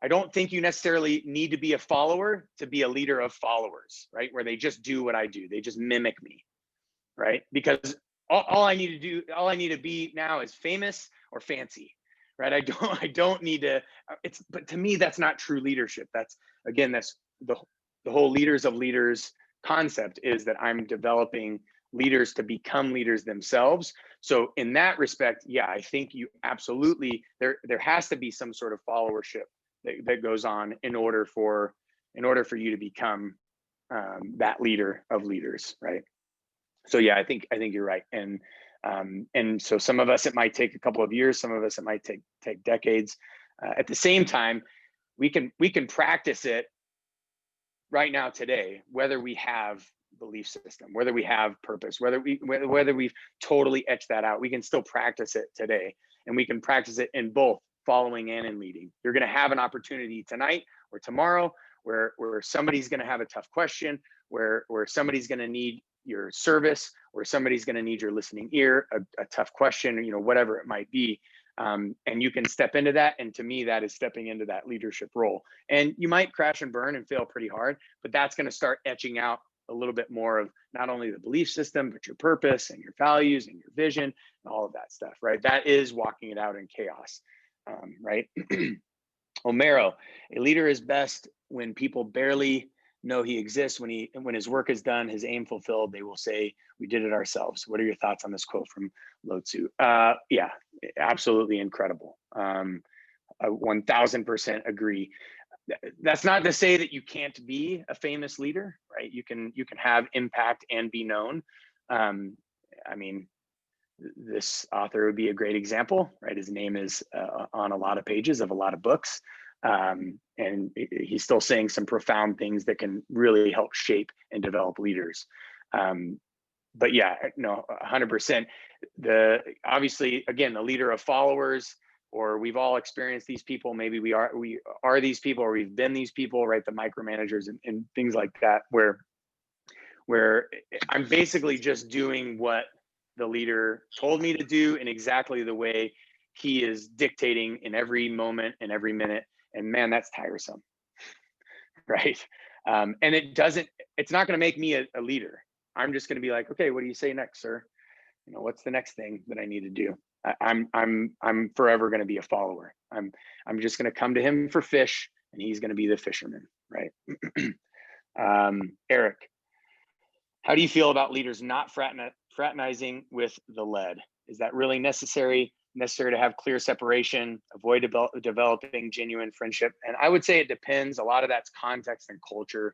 don't think you necessarily need to be a follower to be a leader of followers, right? Where they just do what I do, they just mimic me, right? Because all I need to be now is famous or fancy, right? I don't need to, but to me, that's not true leadership. That's the whole leaders of leaders concept, is that I'm developing leaders to become leaders themselves. So in that respect, yeah, I think you absolutely, there has to be some sort of followership that goes on in order for you to become that leader of leaders, right? So yeah, I think you're right. And so some of us, it might take a couple of years, some of us, it might take decades. At the same time, we can practice it right now today, whether we have belief system, whether we have purpose, whether we've totally etched that out, we can still practice it today. And we can practice it in both following and in leading. You're going to have an opportunity tonight or tomorrow where somebody's going to have a tough question, where somebody's going to need your service, or somebody's going to need your listening ear, a tough question, whatever it might be. And you can step into that. And to me, that is stepping into that leadership role. And you might crash and burn and fail pretty hard, but that's going to start etching out a little bit more of not only the belief system, but your purpose and your values and your vision and all of that stuff, right? That is walking it out in chaos, right? Homero, a leader is best when people barely know he exists. When his work is done, his aim fulfilled, they will say, we did it ourselves. What are your thoughts on this quote from Lao Tzu? Yeah, absolutely incredible. 1000% agree. That's not to say that you can't be a famous leader, right? You can have impact and be known. I mean, this author would be a great example, right? His name is on a lot of pages of a lot of books. And he's still saying some profound things that can really help shape and develop leaders. But yeah, no, 100%. Obviously, again, the leader of followers, or we've all experienced these people. Maybe we are these people, or we've been these people, right? The micromanagers and things like that, where I'm basically just doing what the leader told me to do in exactly the way he is dictating in every moment and every minute. And man, that's tiresome, right? And it's not going to make me a leader. I'm just going to be like, okay, what do you say next, sir? What's the next thing that I need to do? I'm forever going to be a follower. I'm just going to come to him for fish, and he's going to be the fisherman, right? Eric, how do you feel about leaders not fraternizing with the led? Is that really necessary to have clear separation, avoid developing genuine friendship? And I would say it depends. A lot of that's context and culture,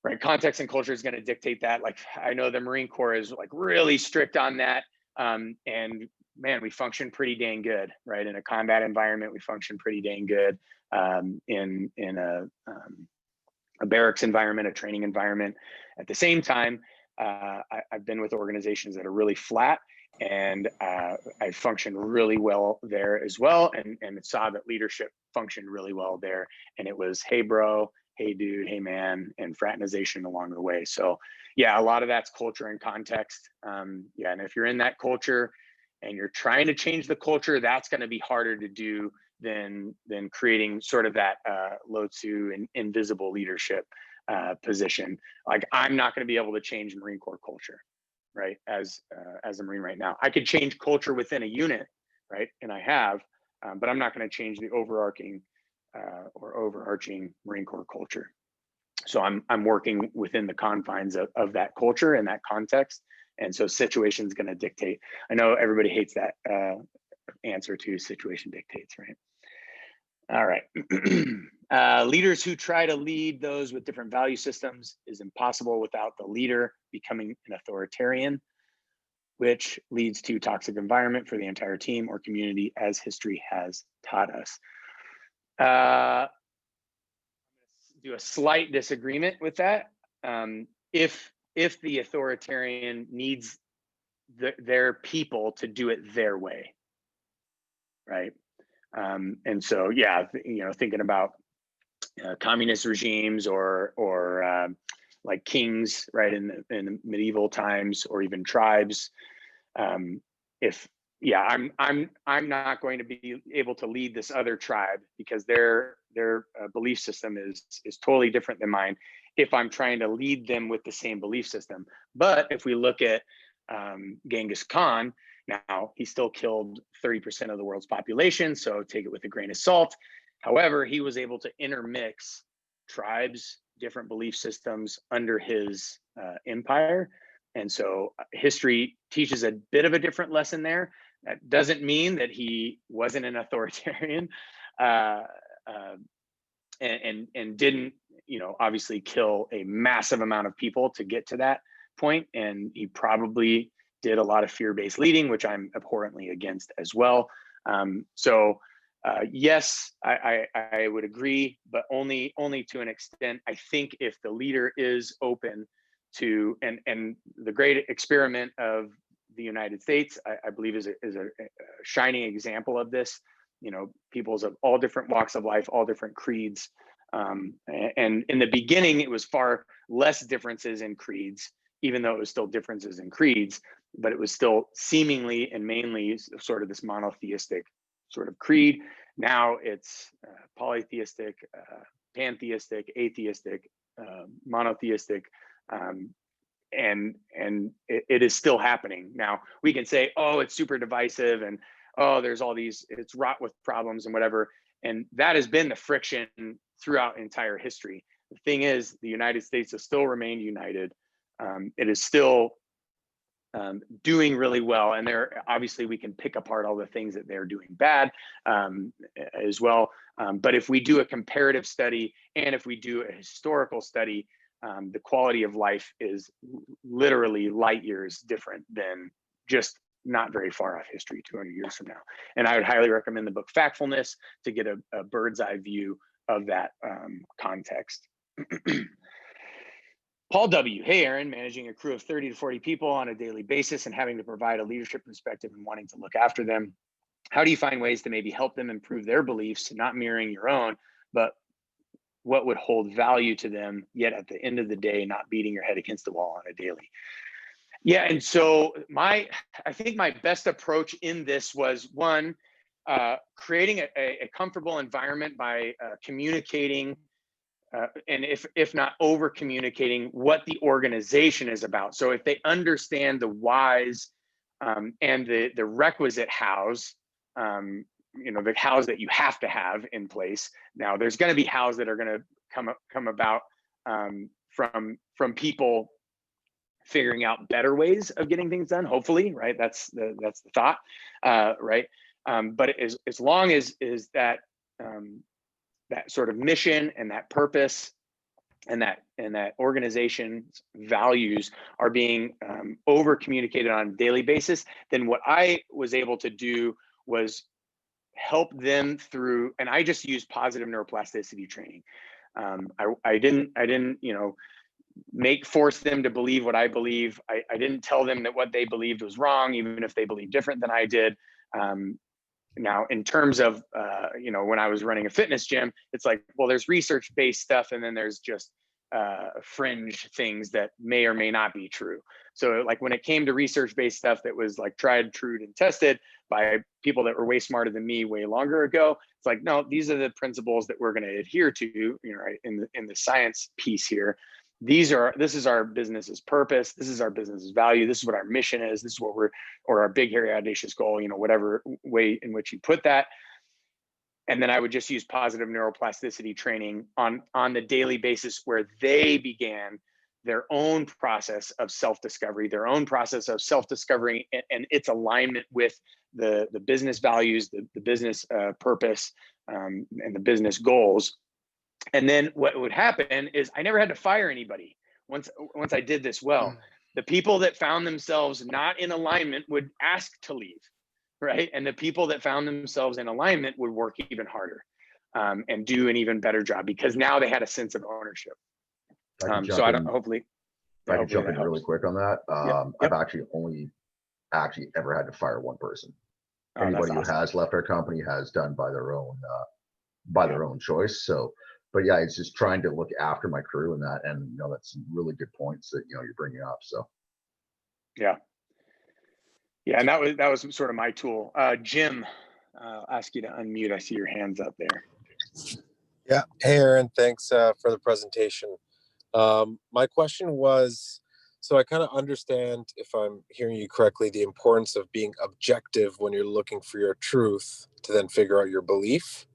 right? Context and culture is going to dictate that. Like, I know the Marine Corps is like really strict on that. And man, we function pretty dang good, right? In a combat environment, we function pretty dang good. In a barracks environment, a training environment. At the same time, I've been with organizations that are really flat, and I functioned really well there as well, and saw that leadership functioned really well there. And it was, hey bro, hey dude, hey man, and fraternization along the way. So yeah, a lot of that's culture and context. Yeah, and if you're in that culture and you're trying to change the culture, that's going to be harder to do than creating sort of that Lao Tzu invisible leadership position. Like, I'm not going to be able to change Marine Corps culture, right? As a Marine right now, I could change culture within a unit, right? And I have, but I'm not going to change the overarching Marine Corps culture. So I'm working within the confines of that culture and that context. And so situation's going to dictate. I know everybody hates that answer to situation dictates, right? All right. Leaders who try to lead those with different value systems is impossible without the leader becoming an authoritarian, which leads to toxic environment for the entire team or community, as history has taught us. Do a slight disagreement with that. If the authoritarian needs their people to do it their way, right? And so, yeah, thinking about communist regimes or like kings, right, in the medieval times, or even tribes. I'm not going to be able to lead this other tribe because their belief system is totally different than mine, if I'm trying to lead them with the same belief system. But if we look at Genghis Khan, now he still killed 30% of the world's population, so take it with a grain of salt. However, he was able to intermix tribes, different belief systems under his empire, And so history teaches a bit of a different lesson there. That doesn't mean that he wasn't an authoritarian and didn't, obviously kill a massive amount of people to get to that point. And he probably did a lot of fear-based leading, which I'm abhorrently against as well. Yes, I would agree, but only to an extent. I think if the leader is open to, and the great experiment of the United States, I believe is a shining example of this. Peoples of all different walks of life, all different creeds. And in the beginning, it was far less differences in creeds, even though it was still differences in creeds, but it was still seemingly and mainly sort of this monotheistic sort of creed. Now it's polytheistic, pantheistic, atheistic, monotheistic, and it is still happening. Now we can say, oh, it's super divisive, and oh, there's all these, it's wrought with problems and whatever. And that has been the friction throughout entire history. The thing is, the United States has still remained united. It is still doing really well. And there, obviously we can pick apart all the things that they're doing bad as well. But if we do a comparative study, and if we do a historical study, the quality of life is literally light years different than just not very far off history 200 years from now. And I would highly recommend the book Factfulness to get a bird's eye view of that context. Paul W. Hey, Aaron, managing a crew of 30 to 40 people on a daily basis and having to provide a leadership perspective and wanting to look after them. How do you find ways to maybe help them improve their beliefs, not mirroring your own, but what would hold value to them, yet at the end of the day, not beating your head against the wall on a daily? Yeah, and so I think my best approach in this was one, creating a comfortable environment by communicating, and if not over communicating, what the organization is about. So if they understand the whys and the requisite hows, the hows that you have to have in place. Now, there's going to be hows that are going to come about from people figuring out better ways of getting things done, hopefully, right? That's the thought, right? But as long as that that sort of mission and that purpose and that organization's values are being over communicated on a daily basis, then what I was able to do was help them through, and I just used positive neuroplasticity training. I didn't force them to believe what I believe. I didn't tell them that what they believed was wrong, even if they believed different than I did. Now, in terms of, when I was running a fitness gym, it's like, well, there's research-based stuff, and then there's just fringe things that may or may not be true. So like when it came to research-based stuff that was like tried, true, and tested by people that were way smarter than me way longer ago, it's like, no, these are the principles that we're going to adhere to, right, in the science piece here. This is our business's purpose. This is our business's value. This is what our mission is. This is what or our big, hairy, audacious goal, whatever way in which you put that. And then I would just use positive neuroplasticity training on the daily basis, where they began their own process of self-discovery, their own process of self-discovery and its alignment with the business values, the business purpose, and the business goals. And then what would happen is I never had to fire anybody once I did this well. The people that found themselves not in alignment would ask to leave, right? And the people that found themselves in alignment would work even harder and do an even better job, because now they had a sense of ownership. So I don't, hopefully. I can jump in really quick on that. Yep. I've actually only ever had to fire one person. Anybody who has left our company has done by their own choice. So, but yeah, it's just trying to look after my crew and that, and that's some really good points that you're bringing up. So, yeah, and that was sort of my tool. Jim, I'll ask you to unmute. I see your hands up there. Yeah. Hey, Aaron. Thanks for the presentation. My question was, so I kind of understand, if I'm hearing you correctly, the importance of being objective when you're looking for your truth to then figure out your belief.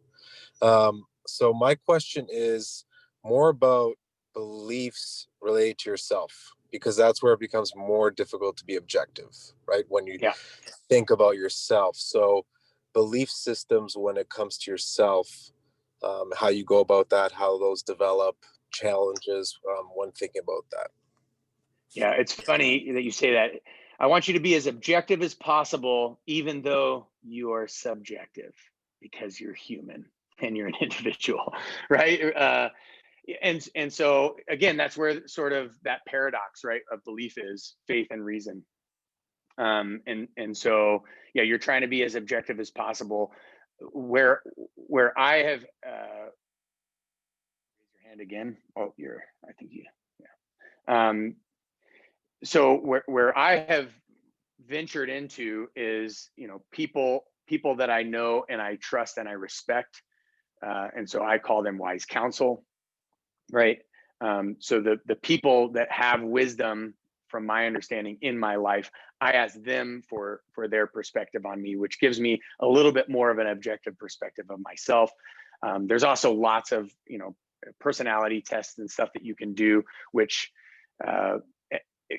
So my question is more about beliefs related to yourself, because that's where it becomes more difficult to be objective, right? When you Yeah. think about yourself. So belief systems when it comes to yourself, how you go about that, how those develop, challenges when thinking about that. Yeah, it's funny that you say that. I want you to be as objective as possible, even though you are subjective, because you're human and you're an individual, right? And so again, that's where sort of that paradox, right, of belief is faith and reason. And so yeah, you're trying to be as objective as possible. Where I have raise your hand again. Oh, I think you. Yeah. So where I have ventured into is, people that I know and I trust and I respect, and so I call them wise counsel, right? So the people that have wisdom from my understanding in my life, I ask them for their perspective on me, which gives me a little bit more of an objective perspective of myself. There's also lots of personality tests and stuff that you can do, which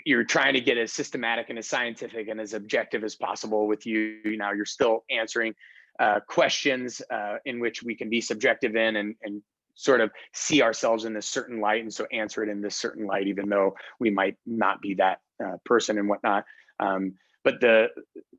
you're trying to get as systematic and as scientific and as objective as possible with you. Now you're still answering questions in which we can be subjective in and sort of see ourselves in this certain light, and so answer it in this certain light, even though we might not be that person and whatnot. But the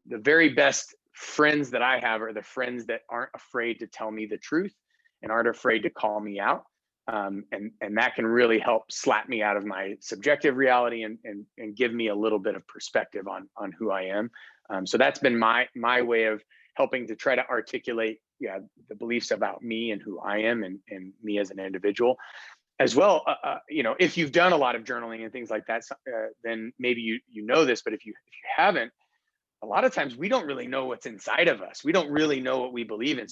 very best friends that I have are the friends that aren't afraid to tell me the truth and aren't afraid to call me out. And that can really help slap me out of my subjective reality and give me a little bit of perspective on who I am. So that's been my way of helping to try to articulate the beliefs about me and who I am and me as an individual. As well, if you've done a lot of journaling and things like that, then maybe you know this, but if you haven't, a lot of times we don't really know what's inside of us. We don't really know what we believe in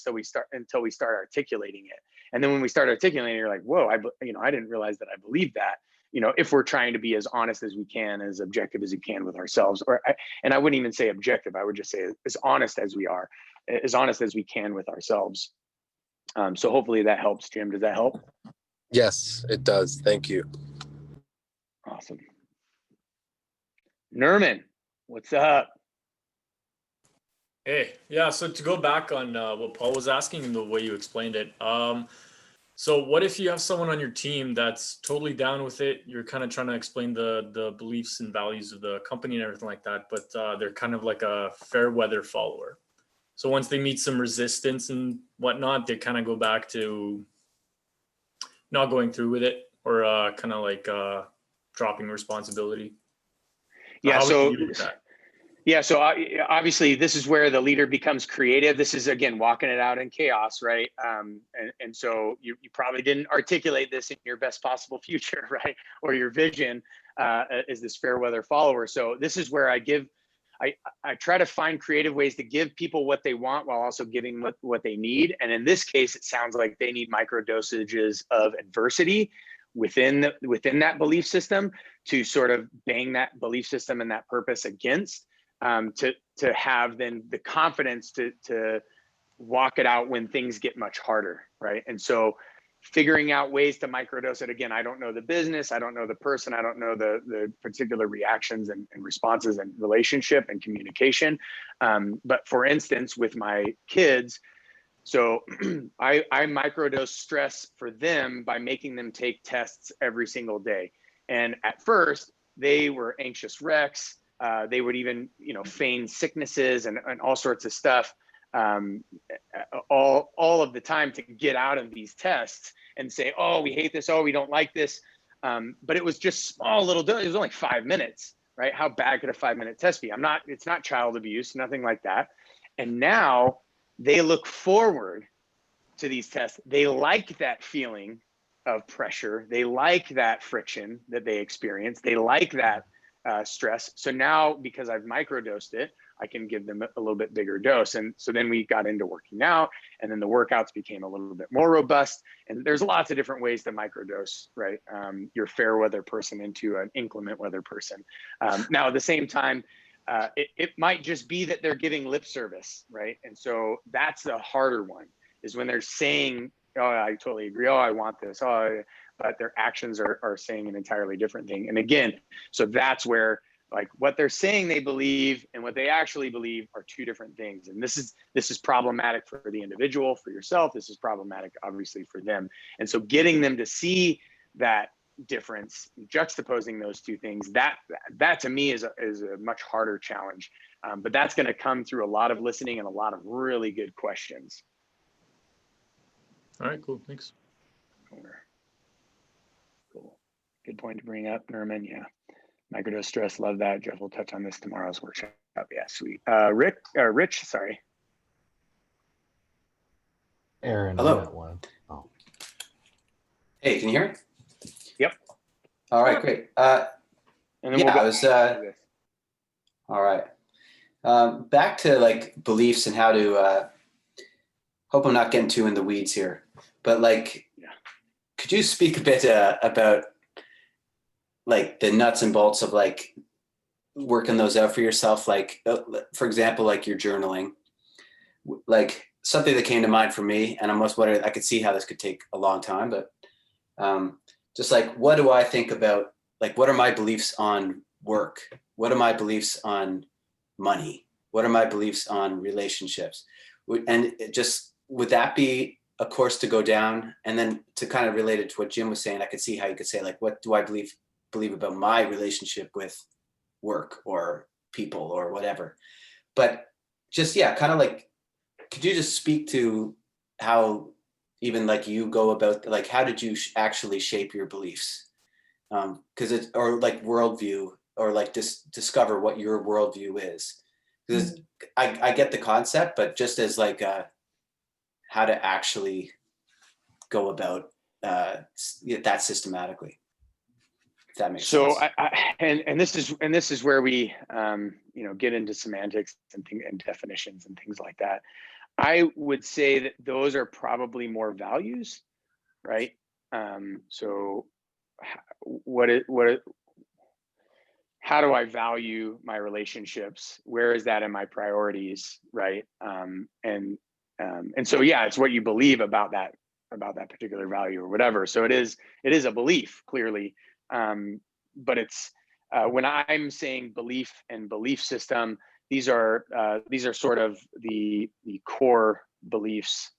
until we start articulating it. And then when we start articulating, you're like, whoa, I didn't realize that I believe that. If we're trying to be as honest as we can, as objective as we can with ourselves, and I wouldn't even say objective, I would just say as honest as we are, as honest as we can with ourselves. So hopefully that helps, Jim. Does that help? Yes, it does. Thank you. Awesome. Nerman, what's up? Hey, yeah, so to go back on what Paul was asking and the way you explained it. So what if you have someone on your team that's totally down with it? You're kind of trying to explain the beliefs and values of the company and everything like that, but they're kind of like a fair weather follower. So once they meet some resistance and whatnot, they kind of go back to not going through with it, or kind of like dropping responsibility. Yeah, how would so you deal with that? Yeah, so obviously this is where the leader becomes creative. This is, again, walking it out in chaos, right? And so you probably didn't articulate this in your best possible future, right? Or your vision as this fair weather follower. So this is where I try to find creative ways to give people what they want while also giving what they need. And in this case, it sounds like they need micro dosages of adversity within that belief system to sort of bang that belief system and that purpose against. To have then the confidence to walk it out when things get much harder, right? And so figuring out ways to microdose it. Again, I don't know the business, I don't know the person, I don't know the particular reactions and responses and relationship and communication. But for instance, with my kids, so I microdose stress for them by making them take tests every single day. And at first, they were anxious wrecks. They would even, feign sicknesses and all sorts of stuff, all of the time to get out of these tests and say, oh, we hate this. Oh, we don't like this. But it was just small little, it was only 5 minutes, right? How bad could a 5-minute test be? It's not child abuse, nothing like that. And now they look forward to these tests. They like that feeling of pressure. They like that friction that they experience. They like that stress. So now, because I've microdosed it, I can give them a little bit bigger dose. And so then we got into working out, and then the workouts became a little bit more robust. And there's lots of different ways to microdose, right? Your fair weather person into an inclement weather person. Now, at the same time, it might just be that they're giving lip service, right? And so that's the harder one, is when they're saying, oh, I totally agree. Oh, I want this. Oh, but their actions are saying an entirely different thing. And again, so that's where like what they're saying they believe and what they actually believe are two different things. And this is problematic for the individual, for yourself. This is problematic, obviously, for them. And so getting them to see that difference, juxtaposing those two things, that to me is a much harder challenge. But that's going to come through a lot of listening and a lot of really good questions. All right, cool. Thanks. Cool. Good point to bring up, Nerman. Yeah. Microdose stress, love that. Jeff will touch on this tomorrow's workshop. Yeah, sweet. Rich, sorry. Aaron, Hello. you got one. Oh. Hey, can you hear me? Yep. All right, great. And then Yeah, we'll go I was, to this. all right. Back to like beliefs and how to, hope I'm not getting too in the weeds here, but like, could you speak a bit about like the nuts and bolts of like working those out for yourself? Like, for example, like your journaling, like something that came to mind for me, and I'm just wondering, I could see how this could take a long time, but just like, what do I think about, like, what are my beliefs on work? What are my beliefs on money? What are my beliefs on relationships? And would that be a course to go down? And then to kind of relate it to what Jim was saying, I could see how you could say, like, what do I believe about my relationship with work or people or whatever? But just, yeah, kind of like, could you just speak to how even like you go about, like, how did you actually shape your beliefs? Because it's, or like worldview, or like discover what your worldview is. Because I get the concept, but just as like how to actually go about that systematically. If that makes sense. So and this is where we get into semantics and definitions and things like that. I would say that those are probably more values, right? So how do I value my relationships? Where is that in my priorities, right? And so yeah, it's what you believe about that particular value or whatever. So it is a belief, clearly. But it's when I'm saying belief and belief system, these are sort of the core beliefs,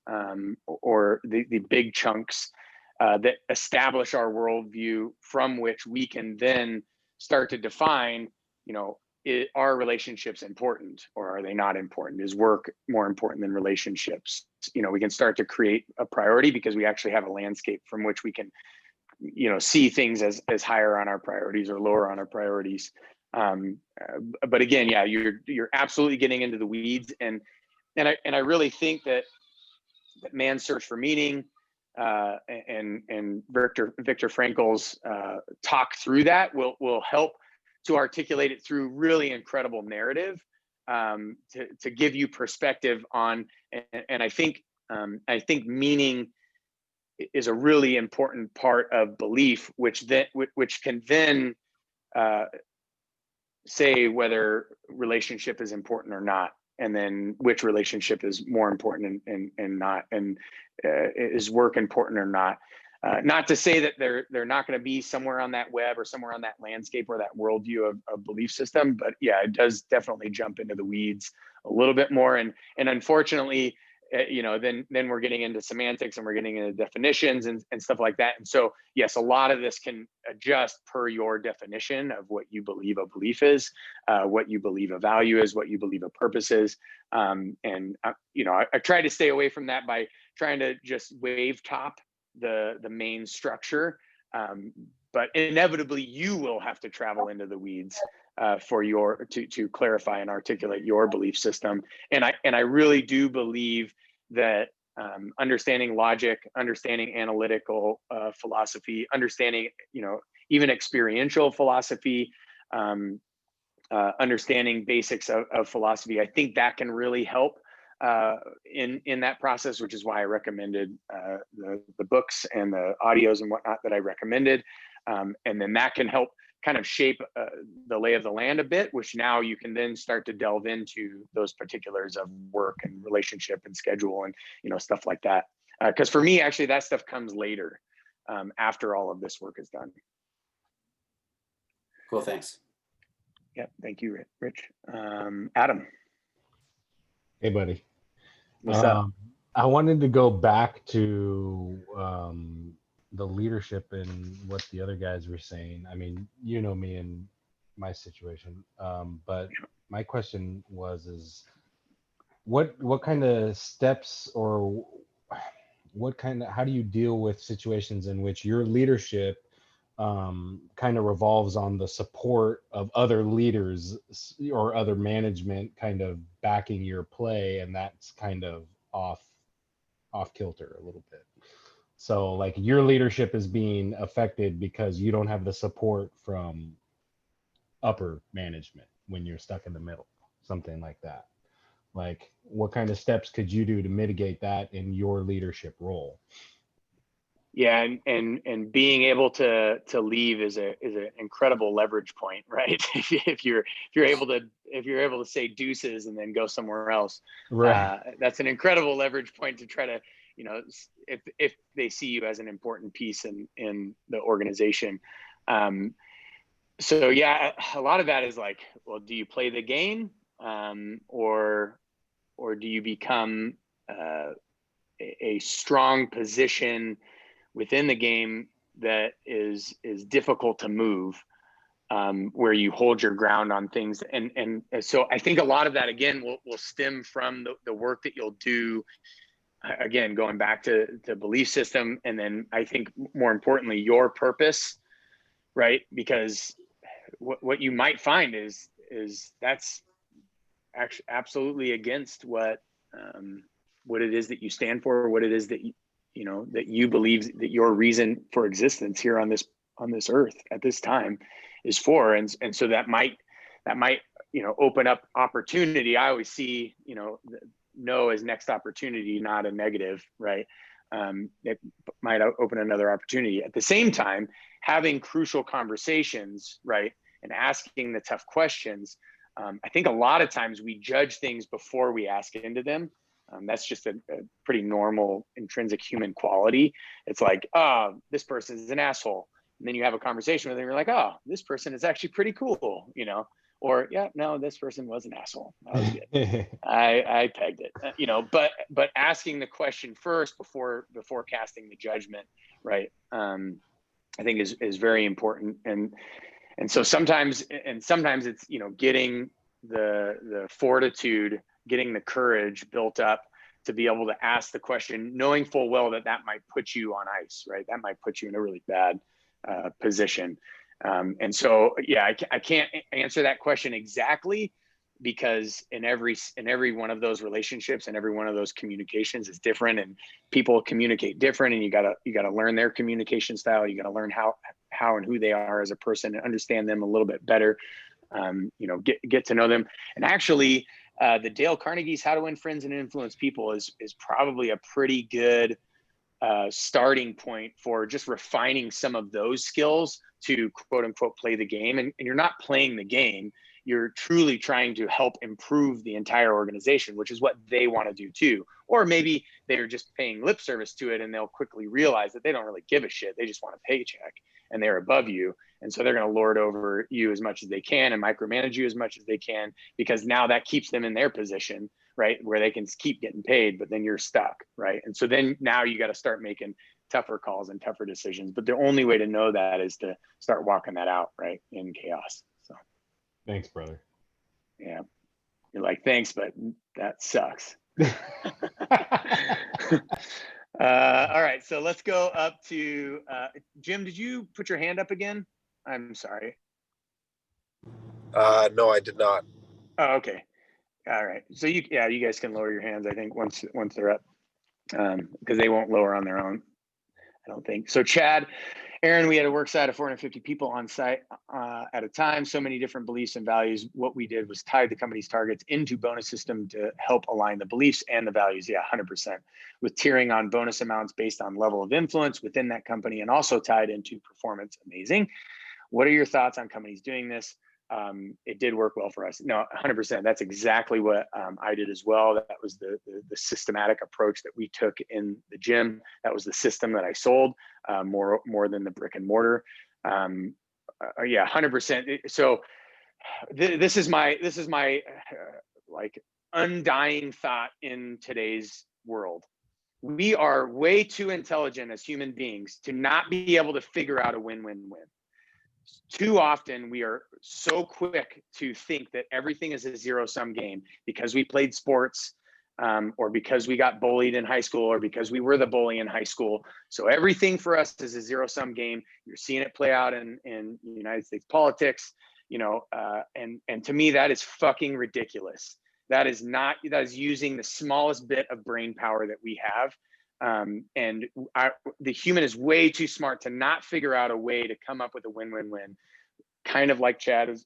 or the big chunks that establish our worldview, from which we can then start to define, are relationships important or are they not important? Is work more important than relationships? We can start to create a priority because we actually have a landscape from which we can see things as higher on our priorities or lower on our priorities. But again, yeah, you're absolutely getting into the weeds, and I really think that Man's Search for Meaning and Viktor Frankl's talk through that will help to articulate it through really incredible narrative, to give you perspective on, and I think meaning is a really important part of belief, which can then say whether relationship is important or not, and then which relationship is more important and not, and is work important or not. Not to say that they're not going to be somewhere on that web or somewhere on that landscape or that worldview of belief system, but yeah, it does definitely jump into the weeds a little bit more, and unfortunately, then we're getting into semantics and we're getting into definitions and stuff like that. And so, yes, a lot of this can adjust per your definition of what you believe a belief is, what you believe a value is, what you believe a purpose is. I try to stay away from that by trying to just wave top the main structure. But inevitably you will have to travel into the weeds to clarify and articulate your belief system. And I really do believe that understanding logic, understanding analytical philosophy, understanding even experiential philosophy, understanding basics of philosophy, I think that can really help in that process, which is why I recommended the books and the audios and whatnot that I recommended. And then that can help kind of shape the lay of the land a bit, which now you can then start to delve into those particulars of work and relationship and schedule and stuff like that. Because for me, actually, that stuff comes later. after all of this work is done. Cool, thanks. Yeah, thank you, Rich. Adam. Hey, buddy. What's up? I wanted to go back to the leadership and what the other guys were saying. I mean, you know me and my situation, but my question is what kind of steps or how do you deal with situations in which your leadership kind of revolves on the support of other leaders or other management kind of backing your play, and that's kind of off kilter a little bit. So like your leadership is being affected because you don't have the support from upper management when you're stuck in the middle, something like that. Like what kind of steps could you do to mitigate that in your leadership role? Yeah, and being able to leave is an incredible leverage point, right? if you're able to say deuces and then go somewhere else, Right. that's an incredible leverage point to try to, if they see you as an important piece in the organization. So yeah, a lot of that is like, well, do you play the game, or do you become a strong position within the game that is difficult to move, where you hold your ground on things. And so I think a lot of that, again, will stem from the work that you'll do, again, going back to belief system. And then I think more importantly, your purpose, right? Because what you might find is that's actually absolutely against what it is that you stand for, what it is that that you believe that your reason for existence here on this earth at this time is for. And so that might open up opportunity. I always see no as next opportunity, not a negative, right? It might open another opportunity. At the same time, having crucial conversations, right, and asking the tough questions. I think a lot of times we judge things before we ask into them. That's just a pretty normal intrinsic human quality. It's like, oh, this person is an asshole. And then you have a conversation with them, you're like, oh, this person is actually pretty cool, or yeah, no, this person was an asshole. That was good. I pegged it, but asking the question first before casting the judgment, right? I think is very important. And so sometimes it's, getting the fortitude, getting the courage built up to be able to ask the question, knowing full well that might put you on ice, right? That might put you in a really bad position. And so, yeah, I can't answer that question exactly, because in every one of those relationships and every one of those communications is different, and people communicate different, and you gotta learn their communication style. You gotta learn how and who they are as a person and understand them a little bit better. Get to know them. And actually, the Dale Carnegie's How to Win Friends and Influence People is probably a pretty good starting point for just refining some of those skills to quote unquote play the game. And you're not playing the game, you're truly trying to help improve the entire organization, which is what they want to do too. Or maybe they're just paying lip service to it and they'll quickly realize that they don't really give a shit. They just want a paycheck and they're above you. And so they're going to lord over you as much as they can and micromanage you as much as they can, because now that keeps them in their position, right, where they can keep getting paid, but then you're stuck, right? And so then now you got to start making tougher calls and tougher decisions. But the only way to know that is to start walking that out, right, in chaos. So Thanks, brother. Yeah, you're like, thanks, but that sucks. All right, so let's go up to Jim. Did you put your hand up again? I'm sorry. No, I did not. Oh, okay. All right. So you guys can lower your hands, I think, once they're up, because they won't lower on their own, I don't think. So Chad, Aaron, we had a work site of 450 people on site at a time, so many different beliefs and values. What we did was tie the company's targets into bonus system to help align the beliefs and the values. Yeah, 100%. With tiering on bonus amounts based on level of influence within that company and also tied into performance. Amazing. What are your thoughts on companies doing this? it did work well for us. No, 100%. That's exactly what I did as well. That was the systematic approach that we took in the gym. That was the system that I sold more than the brick and mortar. Yeah, 100%. So this is my like undying thought in today's world. We are way too intelligent as human beings to not be able to figure out a win-win-win. Too often we are so quick to think that everything is a zero-sum game because we played sports, or because we got bullied in high school, or because we were the bully in high school. So everything for us is a zero-sum game. You're seeing it play out in United States politics, you know, and to me, that is fucking ridiculous. That is using the smallest bit of brain power that we have. The human is way too smart to not figure out a way to come up with a win-win-win, kind of like Chad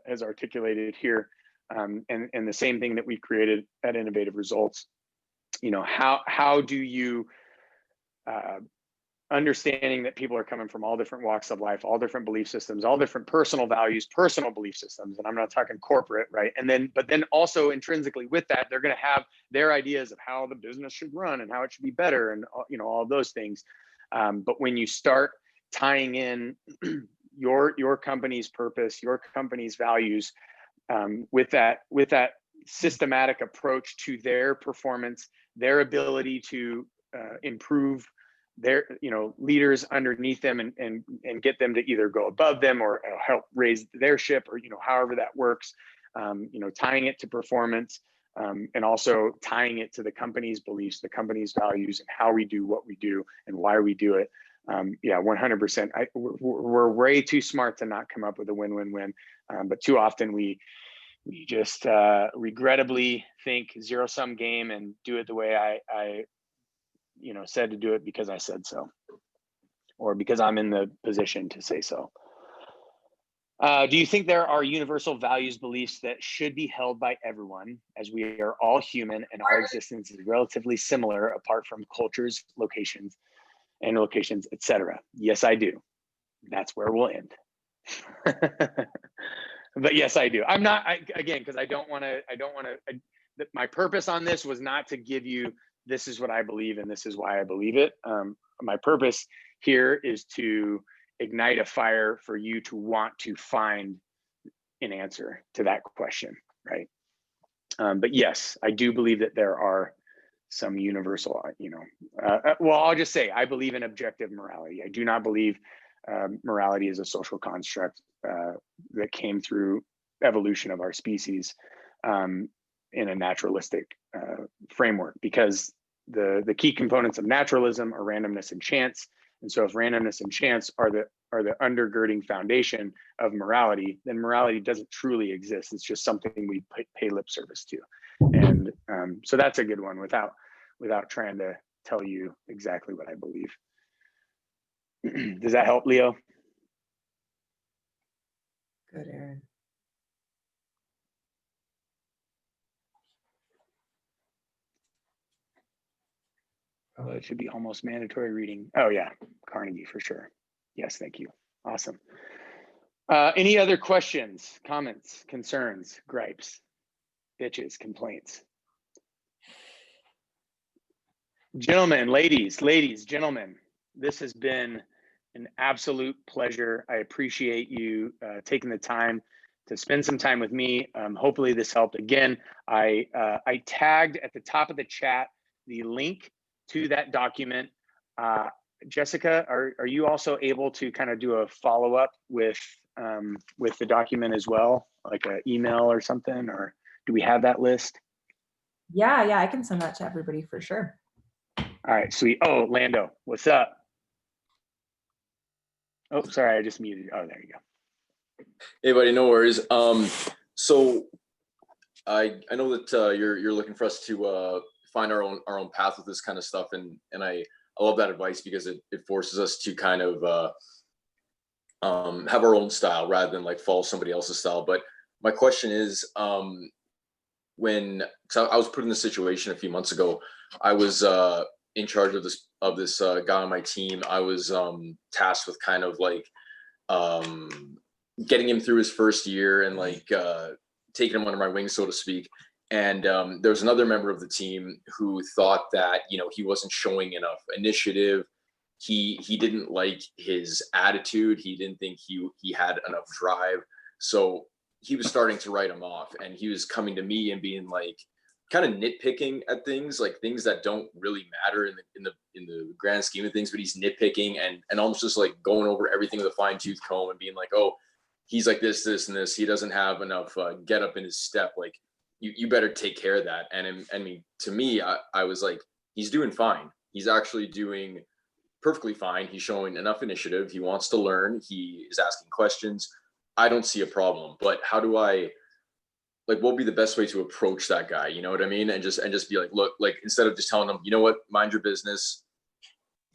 has articulated here. And the same thing that we created at Innovative Results. You know, how do you, understanding that people are coming from all different walks of life, all different belief systems, all different personal values, personal belief systems, and I'm not talking corporate, right? But then also intrinsically with that, they're going to have their ideas of how the business should run and how it should be better, and you know, all of those things. But when you start tying in your company's purpose, your company's values, with that systematic approach to their performance, their ability to improve their, you know, leaders underneath them and get them to either go above them or help raise their ship, or, you know, however that works, you know, tying it to performance, and also tying it to the company's beliefs, the company's values, and how we do what we do and why we do it. Yeah, 100%. We're way too smart to not come up with a win-win-win, but too often we just regrettably think zero-sum game and do it the way I you know, said to do it because I said so, or because I'm in the position to say so. Do you think there are universal values, beliefs that should be held by everyone, as we are all human and our existence is relatively similar apart from cultures, locations, etc.? Yes, I do. That's where we'll end. But yes, I do. I'm not, again, because I don't want to, my purpose on this was not to give you, this is what I believe and this is why I believe it. My purpose here is to ignite a fire for you to want to find an answer to that question, right? But yes, I do believe that there are some universal, you know, well, I'll just say, I believe in objective morality. I do not believe morality is a social construct that came through evolution of our species in a naturalistic framework, because the key components of naturalism are randomness and chance. And so if randomness and chance are the undergirding foundation of morality, then morality doesn't truly exist. It's just something we pay lip service to. And so that's a good one without trying to tell you exactly what I believe. Does that help, Leo? Good, Aaron. Oh, it should be almost mandatory reading. Oh yeah, Carnegie for sure. Yes, thank you. Awesome. Any other questions, comments, concerns, gripes, bitches, complaints? Gentlemen, ladies, gentlemen, this has been an absolute pleasure. I appreciate you taking the time to spend some time with me. Hopefully this helped. Again, I tagged at the top of the chat the link to that document. Jessica, are you also able to kind of do a follow-up with the document as well, like an email or something, or do we have that list? Yeah, I can send that to everybody for sure. All right, sweet. Oh, Lando, what's up? Oh, sorry, I just muted. Oh, there you go. Hey, buddy, no worries. So I know that you're looking for us to find our own path with this kind of stuff, and I love that advice, because it forces us to kind of have our own style rather than like follow somebody else's style. But my question is, because I was put in this situation a few months ago, I was in charge of this guy on my team. I was tasked with kind of like getting him through his first year and like taking him under my wing, so to speak. And there was another member of the team who thought that, you know, he wasn't showing enough initiative. He didn't like his attitude. He didn't think he had enough drive. So he was starting to write him off, and he was coming to me and being like, kind of nitpicking at things, like things that don't really matter in the grand scheme of things, but he's nitpicking and almost just like going over everything with a fine tooth comb and being like, oh, he's like this, and this. He doesn't have enough get up in his step. Like you better take care of that. And I mean, to me, I was like, he's doing fine. He's actually doing perfectly fine. He's showing enough initiative. He wants to learn. He is asking questions. I don't see a problem, but how do I, like, what would be the best way to approach that guy? You know what I mean? And just be like, look, like, instead of just telling him, you know what, mind your business,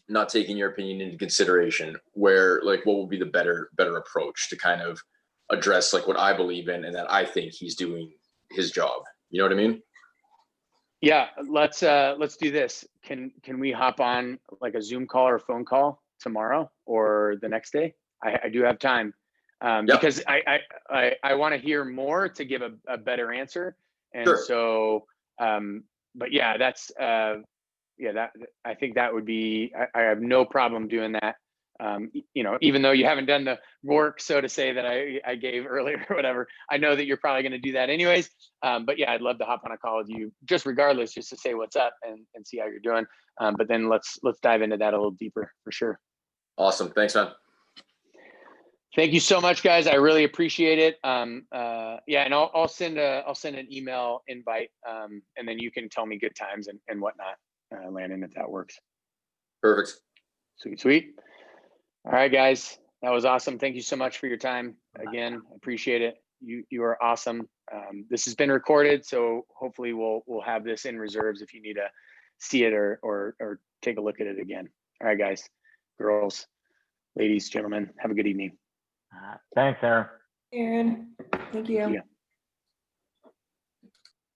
not taking your opinion into consideration, where like, what would be the better approach to kind of address like what I believe in and that I think he's doing his job. You know what I mean? Yeah, let's do this. Can we hop on like a Zoom call or phone call tomorrow or the next day? I do have time. Because I want to hear more to give a better answer. And sure. So, but yeah, that's, that, I think that would be, I have no problem doing that. You know, even though you haven't done the work, so to say, that I gave earlier or whatever, I know that you're probably going to do that anyways. But yeah, I'd love to hop on a call with you just regardless, just to say what's up and see how you're doing. But then let's dive into that a little deeper for sure. Awesome. Thanks, man. Thank you so much, guys. I really appreciate it. Yeah, and I'll send an email invite, and then you can tell me good times and whatnot, Landon, if that works. Perfect. Sweet. All right, guys, that was awesome. Thank you so much for your time. Again, appreciate it. You are awesome. This has been recorded, so hopefully we'll have this in reserves if you need to see it or take a look at it again. All right, guys, girls, ladies, gentlemen, have a good evening. Thanks, Aaron. Aaron, thank you. Yeah.